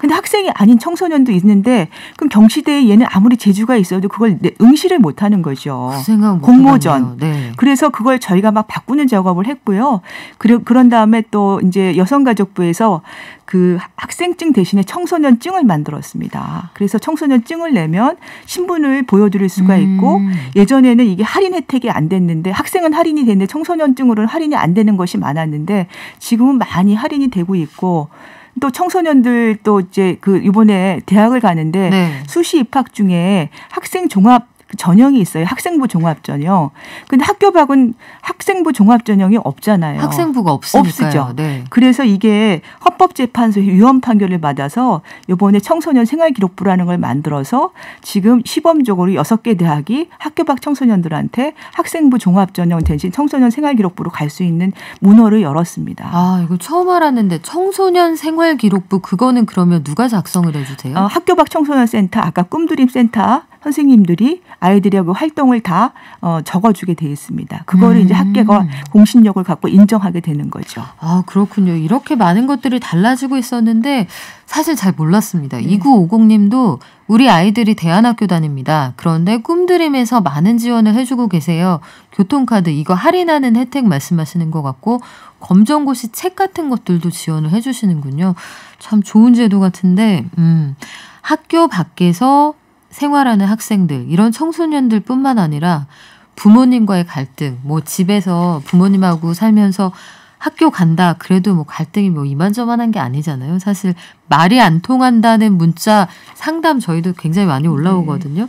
근데 학생이 아닌 청소년도 있는데 그럼 경시대에 얘는 아무리 재주가 있어도 그걸 응시를 못하는 거죠. 그 생각 공모전. 네. 그래서 그걸 저희가 막 바꾸는 작업을 했고요. 그런 다음에 또 이제 여성가족부에서 그 학생증 대신에 청소년증을 만들었습니다. 그래서 청소년증을 내면 신분을 보여드릴 수가 있고 예전에는 이게 할인 혜택이 안 됐는데 학생은 할인이 됐는데 청소년증으로는 할인이 안 되는 것이 많았는데 지금은 많이 할인이 되고 있고 또 청소년들 또 이제 그 이번에 대학을 가는데 네. 수시 입학 중에 학생 종합 전형이 있어요. 학생부 종합 전형. 근데 학교 밖은 학생부 종합 전형이 없잖아요. 학생부가 없으니까요. 없으죠. 네. 그래서 이게 헌법재판소의 위헌 판결을 받아서 이번에 청소년 생활기록부라는 걸 만들어서 지금 시범적으로 6개 대학이 학교 밖 청소년들한테 학생부 종합 전형 대신 청소년 생활기록부로 갈 수 있는 문호를 열었습니다. 아, 이거 처음 알았는데 청소년 생활기록부 그거는 그러면 누가 작성을 해주세요? 학교 밖 청소년 센터 아까 꿈드림 센터 선생님들이 아이들하고 활동을 다 적어주게 돼 있습니다. 그거를 이제 학계가 공신력을 갖고 인정하게 되는 거죠. 아, 그렇군요. 이렇게 많은 것들이 달라지고 있었는데 사실 잘 몰랐습니다. 2950님도 우리 아이들이 대안학교 다닙니다. 그런데 꿈드림에서 많은 지원을 해주고 계세요. 교통카드 이거 할인하는 혜택 말씀하시는 것 같고 검정고시 책 같은 것들도 지원을 해주시는군요. 참 좋은 제도 같은데 학교 밖에서 생활하는 학생들, 이런 청소년들뿐만 아니라 부모님과의 갈등, 뭐 집에서 부모님하고 살면서 학교 간다 그래도 뭐 갈등이 뭐 이만저만한 게 아니잖아요. 사실 말이 안 통한다는 문자 상담 저희도 굉장히 많이 올라오거든요.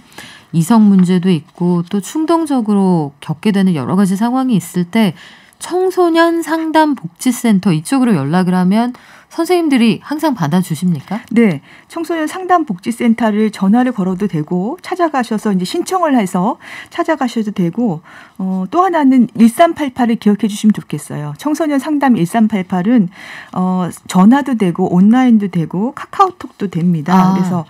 이성 문제도 있고 또 충동적으로 겪게 되는 여러 가지 상황이 있을 때 청소년 상담 복지센터 이쪽으로 연락을 하면 선생님들이 항상 받아주십니까? 네. 청소년 상담 복지센터를 전화를 걸어도 되고 찾아가셔서 이제 신청을 해서 찾아가셔도 되고 또 하나는 1388을 기억해 주시면 좋겠어요. 청소년 상담 1388은 전화도 되고 온라인도 되고 카카오톡도 됩니다. 그래서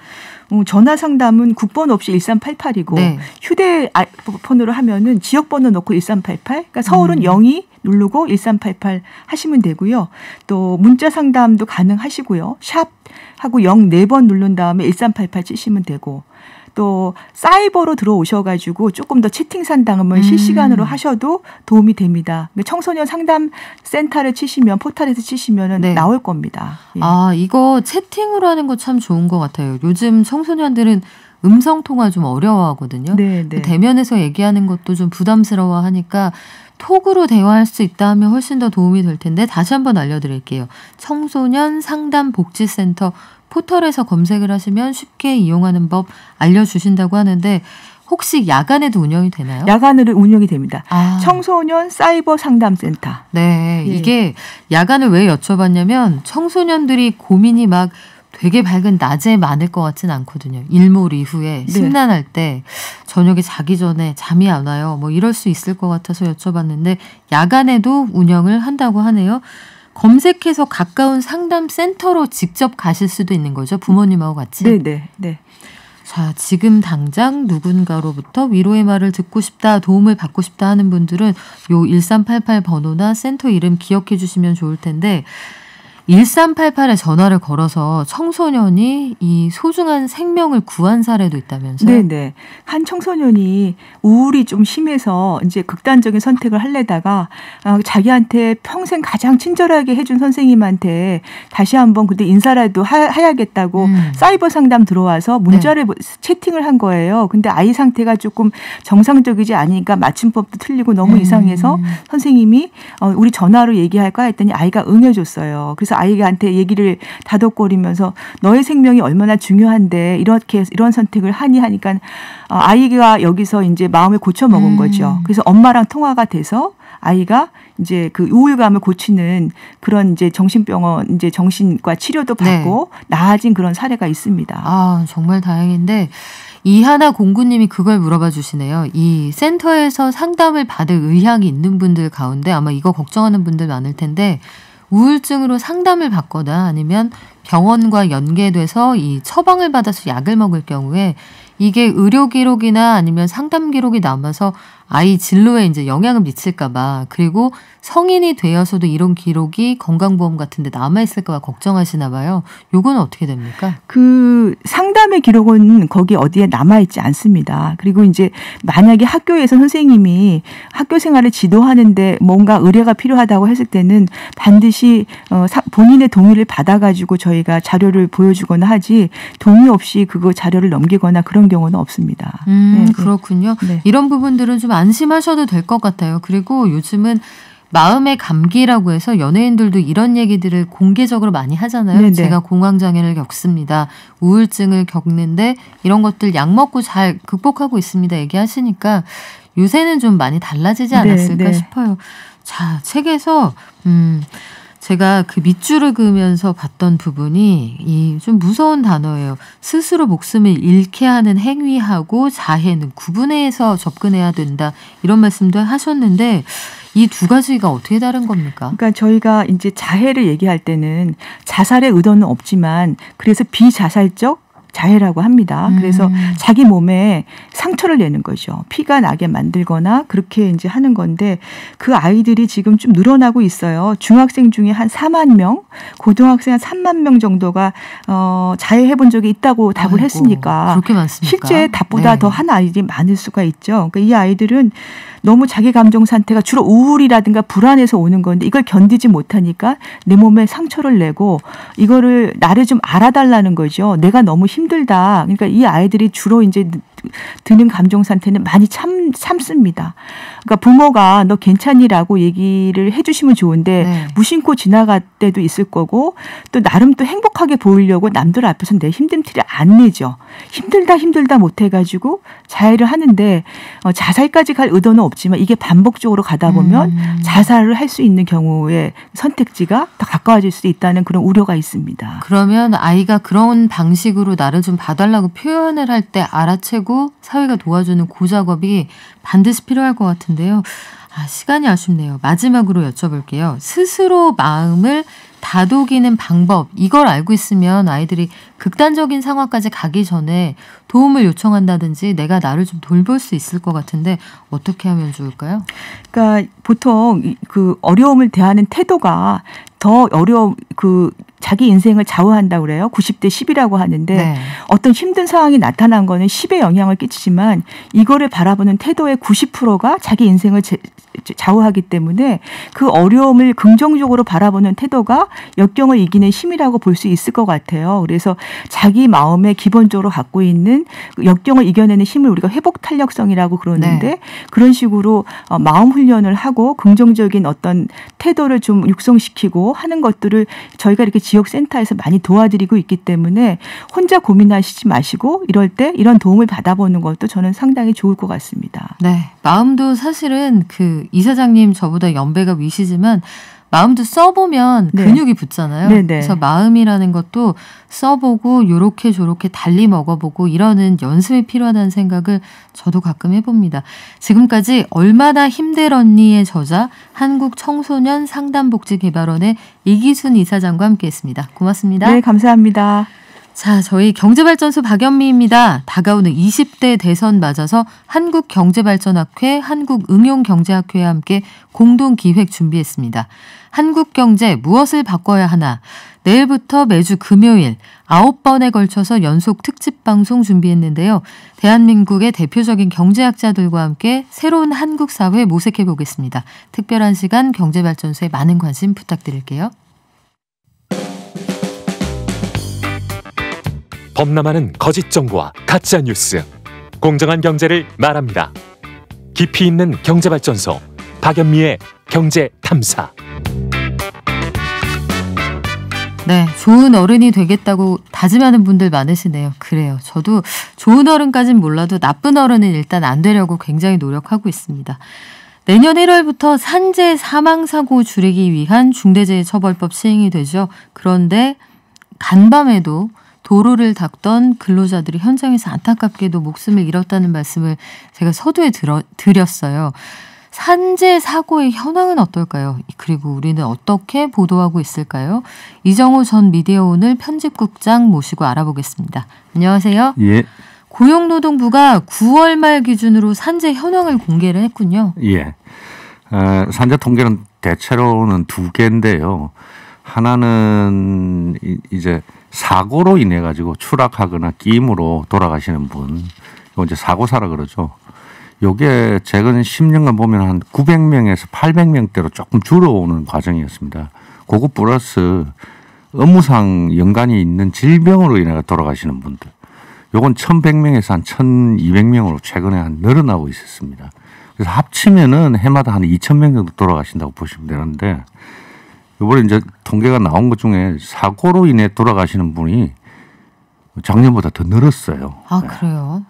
전화 상담은 국번 없이 1388이고 네. 휴대폰으로 하면은 지역번호 넣고 1388. 그러니까 서울은 02 누르고 1388 하시면 되고요. 또 문자 상담도 가능하시고요. 샵 하고 04번 누른 다음에 1388 치시면 되고 또 사이버로 들어오셔가지고 조금 더 채팅 상담을 실시간으로 하셔도 도움이 됩니다. 청소년 상담 센터를 치시면 포털에서 치시면은 네. 나올 겁니다. 예. 아, 이거 채팅으로 하는 거 참 좋은 것 같아요. 요즘 청소년들은 음성 통화 좀 어려워하거든요. 네, 네. 대면에서 얘기하는 것도 좀 부담스러워하니까 톡으로 대화할 수 있다 하면 훨씬 더 도움이 될 텐데 다시 한번 알려드릴게요. 청소년 상담 복지센터 포털에서 검색을 하시면 쉽게 이용하는 법 알려주신다고 하는데 혹시 야간에도 운영이 되나요? 야간으로 운영이 됩니다. 청소년 사이버 상담센터. 네, 예. 이게 야간을 왜 여쭤봤냐면 청소년들이 고민이 막 되게 밝은 낮에 많을 것 같진 않거든요. 일몰 이후에 심란할 때 저녁에 자기 전에 잠이 안 와요. 뭐 이럴 수 있을 것 같아서 여쭤봤는데 야간에도 운영을 한다고 하네요. 검색해서 가까운 상담센터로 직접 가실 수도 있는 거죠. 부모님하고 같이. 네. 자, 지금 당장 누군가로부터 위로의 말을 듣고 싶다, 도움을 받고 싶다 하는 분들은 요 1388 번호나 센터 이름 기억해 주시면 좋을 텐데 1388에 전화를 걸어서 청소년이 이 소중한 생명을 구한 사례도 있다면서요? 네. 한 청소년이 우울이 좀 심해서 이제 극단적인 선택을 하려다가 자기한테 평생 가장 친절하게 해준 선생님한테 다시 한번 그때 인사라도 해야겠다고 사이버 상담 들어와서 문자를 채팅을 한 거예요. 근데 아이 상태가 조금 정상적이지 않으니까 맞춤법도 틀리고 너무 이상해서 선생님이 우리 전화로 얘기할까 했더니 아이가 응해줬어요. 그래서 아이한테 얘기를 다독거리면서 너의 생명이 얼마나 중요한데 이런 선택을 하니까 아이가 여기서 이제 마음을 고쳐 먹은 거죠. 그래서 엄마랑 통화가 돼서 아이가 이제 그 우울감을 고치는 그런 이제 정신병원 이제 정신과 치료도 받고 나아진 그런 사례가 있습니다. 아, 정말 다행인데 이하나 공구님이 그걸 물어봐 주시네요. 이 센터에서 상담을 받을 의향이 있는 분들 가운데 아마 이거 걱정하는 분들 많을 텐데 우울증으로 상담을 받거나 아니면 병원과 연계돼서 이 처방을 받아서 약을 먹을 경우에 이게 의료 기록이나 아니면 상담 기록이 남아서 아이 진로에 이제 영향을 미칠까봐 그리고 성인이 되어서도 이런 기록이 건강보험 같은데 남아있을까봐 걱정하시나 봐요. 요건 어떻게 됩니까? 그 상담의 기록은 거기 어디에 남아있지 않습니다. 그리고 이제 만약에 학교에서 선생님이 학교 생활을 지도하는데 뭔가 의뢰가 필요하다고 했을 때는 반드시 본인의 동의를 받아가지고 저희가 자료를 보여주거나 하지 동의 없이 그거 자료를 넘기거나 그런 경우는 없습니다. 그렇군요. 네. 이런 부분들은 좀 안심하셔도 될 것 같아요. 그리고 요즘은 마음의 감기라고 해서 연예인들도 이런 얘기들을 공개적으로 많이 하잖아요. 네네. 제가 공황장애를 겪습니다. 우울증을 겪는데 이런 것들 약 먹고 잘 극복하고 있습니다. 얘기하시니까 요새는 좀 많이 달라지지 않았을까 싶어요. 자, 책에서 제가 그 밑줄을 그으면서 봤던 부분이 이 좀 무서운 단어예요. 스스로 목숨을 잃게 하는 행위하고 자해는 구분해서 접근해야 된다. 이런 말씀도 하셨는데 이 두 가지가 어떻게 다른 겁니까? 그러니까 저희가 이제 자해를 얘기할 때는 자살의 의도는 없지만 그래서 비자살적 자해라고 합니다. 그래서 자기 몸에 상처를 내는 거죠. 피가 나게 만들거나 그렇게 이제 하는 건데 그 아이들이 지금 좀 늘어나고 있어요. 중학생 중에 한 4만 명, 고등학생 한 3만 명 정도가 자해해 본 적이 있다고 답을 했으니까 그렇게 많습니까? 실제 답보다 더 한 아이들이 많을 수가 있죠. 그러니까 이 아이들은 너무 자기 감정 상태가 주로 우울이라든가 불안해서 오는 건데 이걸 견디지 못하니까 내 몸에 상처를 내고 이거를 나를 좀 알아달라는 거죠. 내가 너무 힘들다. 그러니까 이 아이들이 주로 이제 드는 감정 상태는 많이 참습니다. 그러니까 부모가 너 괜찮니라고 얘기를 해주시면 좋은데 무심코 지나갈 때도 있을 거고 또 나름 또 행복하게 보이려고 남들 앞에서 내 힘든 티를 안 내죠. 힘들다 못해가지고 자해를 하는데 자살까지 갈 의도는 없지만 이게 반복적으로 가다 보면 자살을 할 수 있는 경우에 선택지가 더 가까워질 수 있다는 그런 우려가 있습니다. 그러면 아이가 그런 방식으로 나를 좀 봐달라고 표현을 할 때 알아채고 사회가 도와주는 그 작업이 반드시 필요할 것 같은데요. 시간이 아쉽네요. 마지막으로 여쭤볼게요. 스스로 마음을 다독이는 방법, 이걸 알고 있으면 아이들이 극단적인 상황까지 가기 전에 도움을 요청한다든지 내가 나를 좀 돌볼 수 있을 것 같은데 어떻게 하면 좋을까요? 그러니까 보통 그 어려움을 대하는 태도가 더 자기 인생을 좌우한다고 그래요. 90대 10이라고 하는데 어떤 힘든 상황이 나타난 거는 10에 영향을 끼치지만 이거를 바라보는 태도의 90%가 자기 인생을 좌우하기 때문에 그 어려움을 긍정적으로 바라보는 태도가 역경을 이기는 힘이라고 볼 수 있을 것 같아요. 그래서 자기 마음에 기본적으로 갖고 있는 역경을 이겨내는 힘을 우리가 회복 탄력성이라고 그러는데 그런 식으로 마음 훈련을 하고 긍정적인 어떤 태도를 좀 육성시키고 하는 것들을 저희가 이렇게 지역센터에서 많이 도와드리고 있기 때문에 혼자 고민하시지 마시고 이럴 때 이런 도움을 받아보는 것도 저는 상당히 좋을 것 같습니다. 네, 마음도 사실은 그 이사장님 저보다 연배가 위시지만 마음도 써보면 근육이 붙잖아요. 그래서 마음이라는 것도 써보고 요렇게 저렇게 달리 먹어보고 이러는 연습이 필요하다는 생각을 저도 가끔 해봅니다. 지금까지 얼마나 힘들었니의 저자 한국청소년 상담복지개발원의 이기순 이사장과 함께했습니다. 고맙습니다. 네, 감사합니다. 자, 저희 경제발전소 박연미입니다. 다가오는 20대 대선 맞아서 한국경제발전학회, 한국응용경제학회와 함께 공동기획 준비했습니다. 한국경제 무엇을 바꿔야 하나? 내일부터 매주 금요일 9번에 걸쳐서 연속 특집 방송 준비했는데요. 대한민국의 대표적인 경제학자들과 함께 새로운 한국 사회 모색해 보겠습니다. 특별한 시간 경제발전소에 많은 관심 부탁드릴게요. 범람하는 거짓 정보와 가짜 뉴스, 공정한 경제를 말합니다. 깊이 있는 경제발전소 박연미의 경제탐사. 네, 좋은 어른이 되겠다고 다짐하는 분들 많으시네요. 그래요. 저도 좋은 어른까진 몰라도 나쁜 어른은 일단 안 되려고 굉장히 노력하고 있습니다. 내년 1월부터 산재 사망사고 줄이기 위한 중대재해처벌법 시행이 되죠. 그런데 간밤에도 도로를 닦던 근로자들이 현장에서 안타깝게도 목숨을 잃었다는 말씀을 제가 서두에 드렸어요. 산재 사고의 현황은 어떨까요? 그리고 우리는 어떻게 보도하고 있을까요? 이정호 전 미디어오늘 편집국장 모시고 알아보겠습니다. 안녕하세요. 예. 고용노동부가 9월 말 기준으로 산재 현황을 공개를 했군요. 예. 산재 통계는 대체로는 두 개인데요. 하나는 이제 사고로 인해 가지고 추락하거나 끼임으로 돌아가시는 분, 이거 이제 사고사라 그러죠. 요게 최근 10년간 보면 한 900명에서 800명대로 조금 줄어오는 과정이었습니다. 그거 플러스 업무상 연관이 있는 질병으로 인해 돌아가시는 분들. 요건 1,100명에서 한 1,200명으로 최근에 한 늘어나고 있었습니다. 그래서 합치면은 해마다 한 2,000명 정도 돌아가신다고 보시면 되는데, 이번에 이제 통계가 나온 것 중에 사고로 인해 돌아가시는 분이 작년보다 더 늘었어요. 아, 그래요?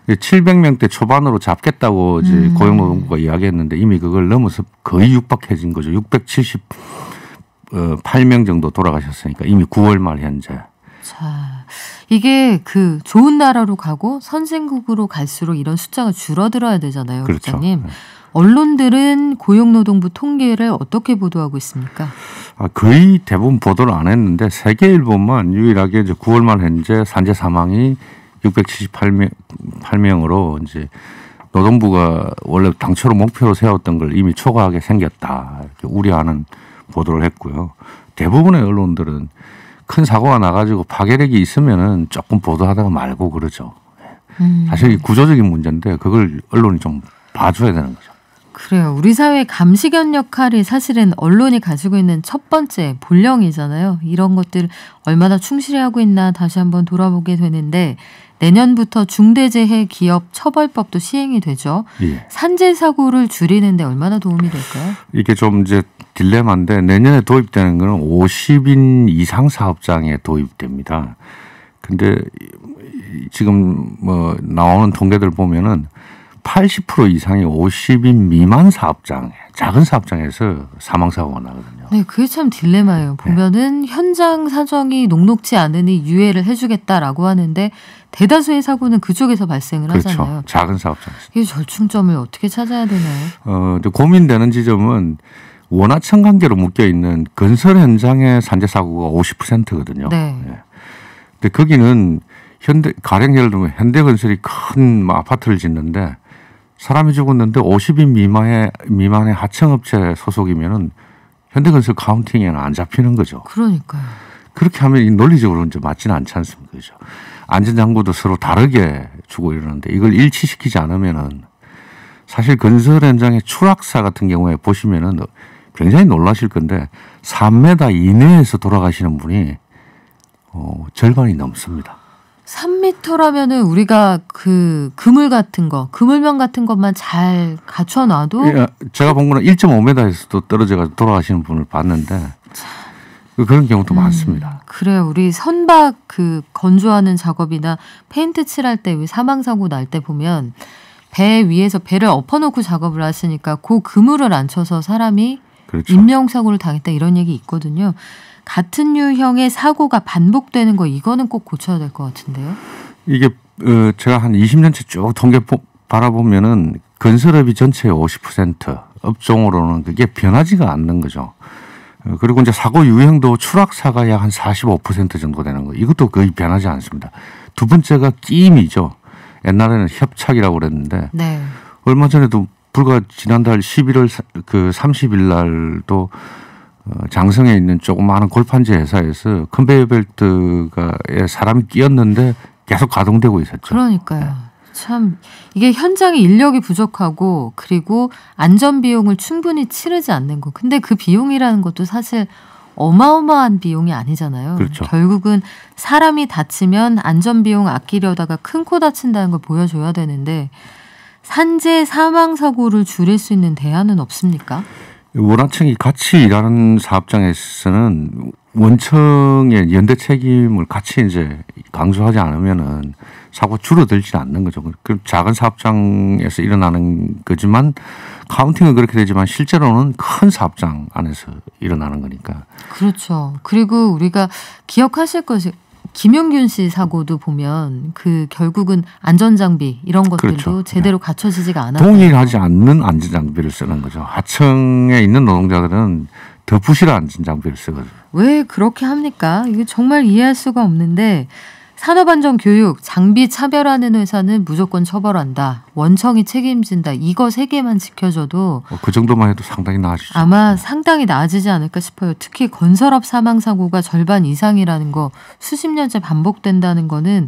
700명대 초반으로 잡겠다고 이제 고용노동부가 이야기했는데 이미 그걸 넘어서 거의 육박해진 거죠. 678명 정도 돌아가셨으니까 이미 9월 말 현재. 자, 이게 그 좋은 나라로 가고 선진국으로 갈수록 이런 숫자가 줄어들어야 되잖아요. 그렇죠. 국장님. 언론들은 고용노동부 통계를 어떻게 보도하고 있습니까? 거의 대부분 보도를 안 했는데 세계일보만 유일하게 이제 9월 말 현재 산재 사망이 678명으로 이제 노동부가 원래 당초로 목표로 세웠던 걸 이미 초과하게 생겼다 이렇게 우려하는 보도를 했고요. 대부분의 언론들은 큰 사고가 나가지고 파괴력이 있으면은 조금 보도하다가 말고 그러죠. 사실 이 구조적인 문제인데 그걸 언론이 좀 봐줘야 되는 거죠. 그래요. 우리 사회의 감시견 역할이 사실은 언론이 가지고 있는 첫 번째 본령이잖아요. 이런 것들 얼마나 충실히 하고 있나 다시 한번 돌아보게 되는데 내년부터 중대재해기업처벌법도 시행이 되죠. 예. 산재 사고를 줄이는 데 얼마나 도움이 될까요? 이게 좀 이제 딜레마인데 내년에 도입되는 거는 50인 이상 사업장에 도입됩니다. 근데 지금 뭐 나오는 통계들 보면은 80% 이상이 50인 미만 사업장, 작은 사업장에서 사망사고가 나거든요. 네, 그게 참 딜레마예요. 보면은 네. 현장 사정이 녹록지 않으니 유예를 해주겠다라고 하는데 대다수의 사고는 그쪽에서 발생을 그렇죠. 하잖아요. 작은 사업장에서. 이 절충점을 어떻게 찾아야 되나요? 고민되는 지점은 원하청 관계로 묶여 있는 건설 현장의 산재 사고가 50%거든요. 네. 네. 근데 거기는 가령 예를 들면 현대건설이 큰 아파트를 짓는데 사람이 죽었는데 50인 미만의 하청업체 소속이면은 현대건설 카운팅에는 안 잡히는 거죠. 그러니까요. 그렇게 하면 논리적으로는 좀 맞지는 않지 않습니까? 그죠? 안전장구도 서로 다르게 주고 이러는데 이걸 일치시키지 않으면은 사실 건설 현장의 추락사 같은 경우에 보시면은 굉장히 놀라실 건데 3m 이내에서 돌아가시는 분이 절반이 넘습니다. 3m라면은 우리가 그 그물 같은 거, 그물망 같은 것만 잘 갖춰놔도 예, 제가 본 거는 1.5m에서도 떨어져가지고 돌아가시는 분을 봤는데 그런 경우도 많습니다. 그래요. 우리 선박 그 건조하는 작업이나 페인트 칠할 때 사망 사고 날 때 보면 배 위에서 배를 엎어놓고 작업을 하시니까 그 그물을 안 쳐서 사람이 그렇죠. 인명사고를 당했다 이런 얘기 있거든요. 같은 유형의 사고가 반복되는 거 이거는 꼭 고쳐야 될 것 같은데요. 이게 제가 한 20년째 쭉 통계 바라보면은 건설업이 전체의 50% 업종으로는 그게 변하지가 않는 거죠. 그리고 이제 사고 유형도 추락사가 약 한 45% 정도 되는 거. 이것도 거의 변하지 않습니다. 두 번째가 끼임이죠. 옛날에는 협착이라고 그랬는데 네. 얼마 전에도 불과 지난달 11월 30일 날도 장성에 있는 조그마한 골판지 회사에서 컨베이어 벨트에 사람이 끼었는데 계속 가동되고 있었죠. 그러니까요. 네. 참 이게 현장에 인력이 부족하고 그리고 안전 비용을 충분히 치르지 않는 거. 근데 그 비용이라는 것도 사실 어마어마한 비용이 아니잖아요. 그렇죠. 결국은 사람이 다치면 안전 비용 아끼려다가 큰 코 다친다는 걸 보여줘야 되는데 산재 사망 사고를 줄일 수 있는 대안은 없습니까? 원하청이 같이 일하는 사업장에서는 원청의 연대 책임을 같이 이제 강조하지 않으면은 사고 줄어들지 않는 거죠. 그 작은 사업장에서 일어나는 거지만 카운팅은 그렇게 되지만 실제로는 큰 사업장 안에서 일어나는 거니까. 그렇죠. 그리고 우리가 기억하실 것이 김용균 씨 사고도 보면 그 결국은 안전장비 이런 것들도 그렇죠. 제대로 갖춰지지가 않아요. 동일하지 않는 안전장비를 쓰는 거죠. 하층에 있는 노동자들은 더 부실한 안전장비를 쓰거든요. 왜 그렇게 합니까? 이게 정말 이해할 수가 없는데 산업안전교육, 장비 차별하는 회사는 무조건 처벌한다. 원청이 책임진다. 이거 3개만 지켜줘도 그 정도만 해도 상당히 나아지죠. 아마 상당히 나아지지 않을까 싶어요. 특히 건설업 사망사고가 절반 이상이라는 거 수십 년째 반복된다는 거는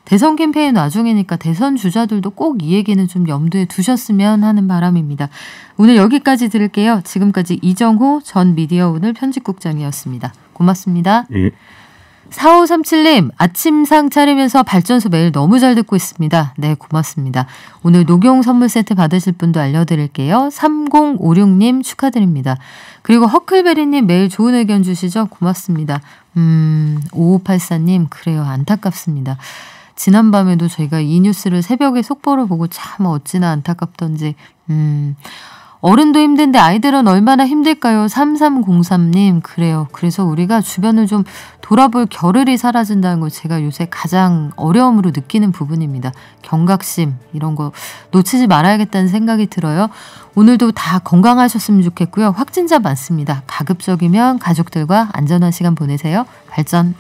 대선 캠페인 와중이니까 대선 주자들도 꼭 이 얘기는 좀 염두에 두셨으면 하는 바람입니다. 오늘 여기까지 들을게요. 지금까지 이정호 전 미디어오늘 편집국장이었습니다. 고맙습니다. 예. 4537님, 아침상 차리면서 발전소 매일 너무 잘 듣고 있습니다. 네, 고맙습니다. 오늘 녹용 선물 세트 받으실 분도 알려드릴게요. 3056님 축하드립니다. 그리고 허클베리님 매일 좋은 의견 주시죠? 고맙습니다. 5584님, 그래요. 안타깝습니다. 지난밤에도 저희가 이 뉴스를 새벽에 속보를 보고 참 어찌나 안타깝던지 어른도 힘든데 아이들은 얼마나 힘들까요? 3303님 그래요. 그래서 우리가 주변을 좀 돌아볼 겨를이 사라진다는 걸 제가 요새 가장 어려움으로 느끼는 부분입니다. 경각심 이런 거 놓치지 말아야겠다는 생각이 들어요. 오늘도 다 건강하셨으면 좋겠고요. 확진자 많습니다. 가급적이면 가족들과 안전한 시간 보내세요. 발전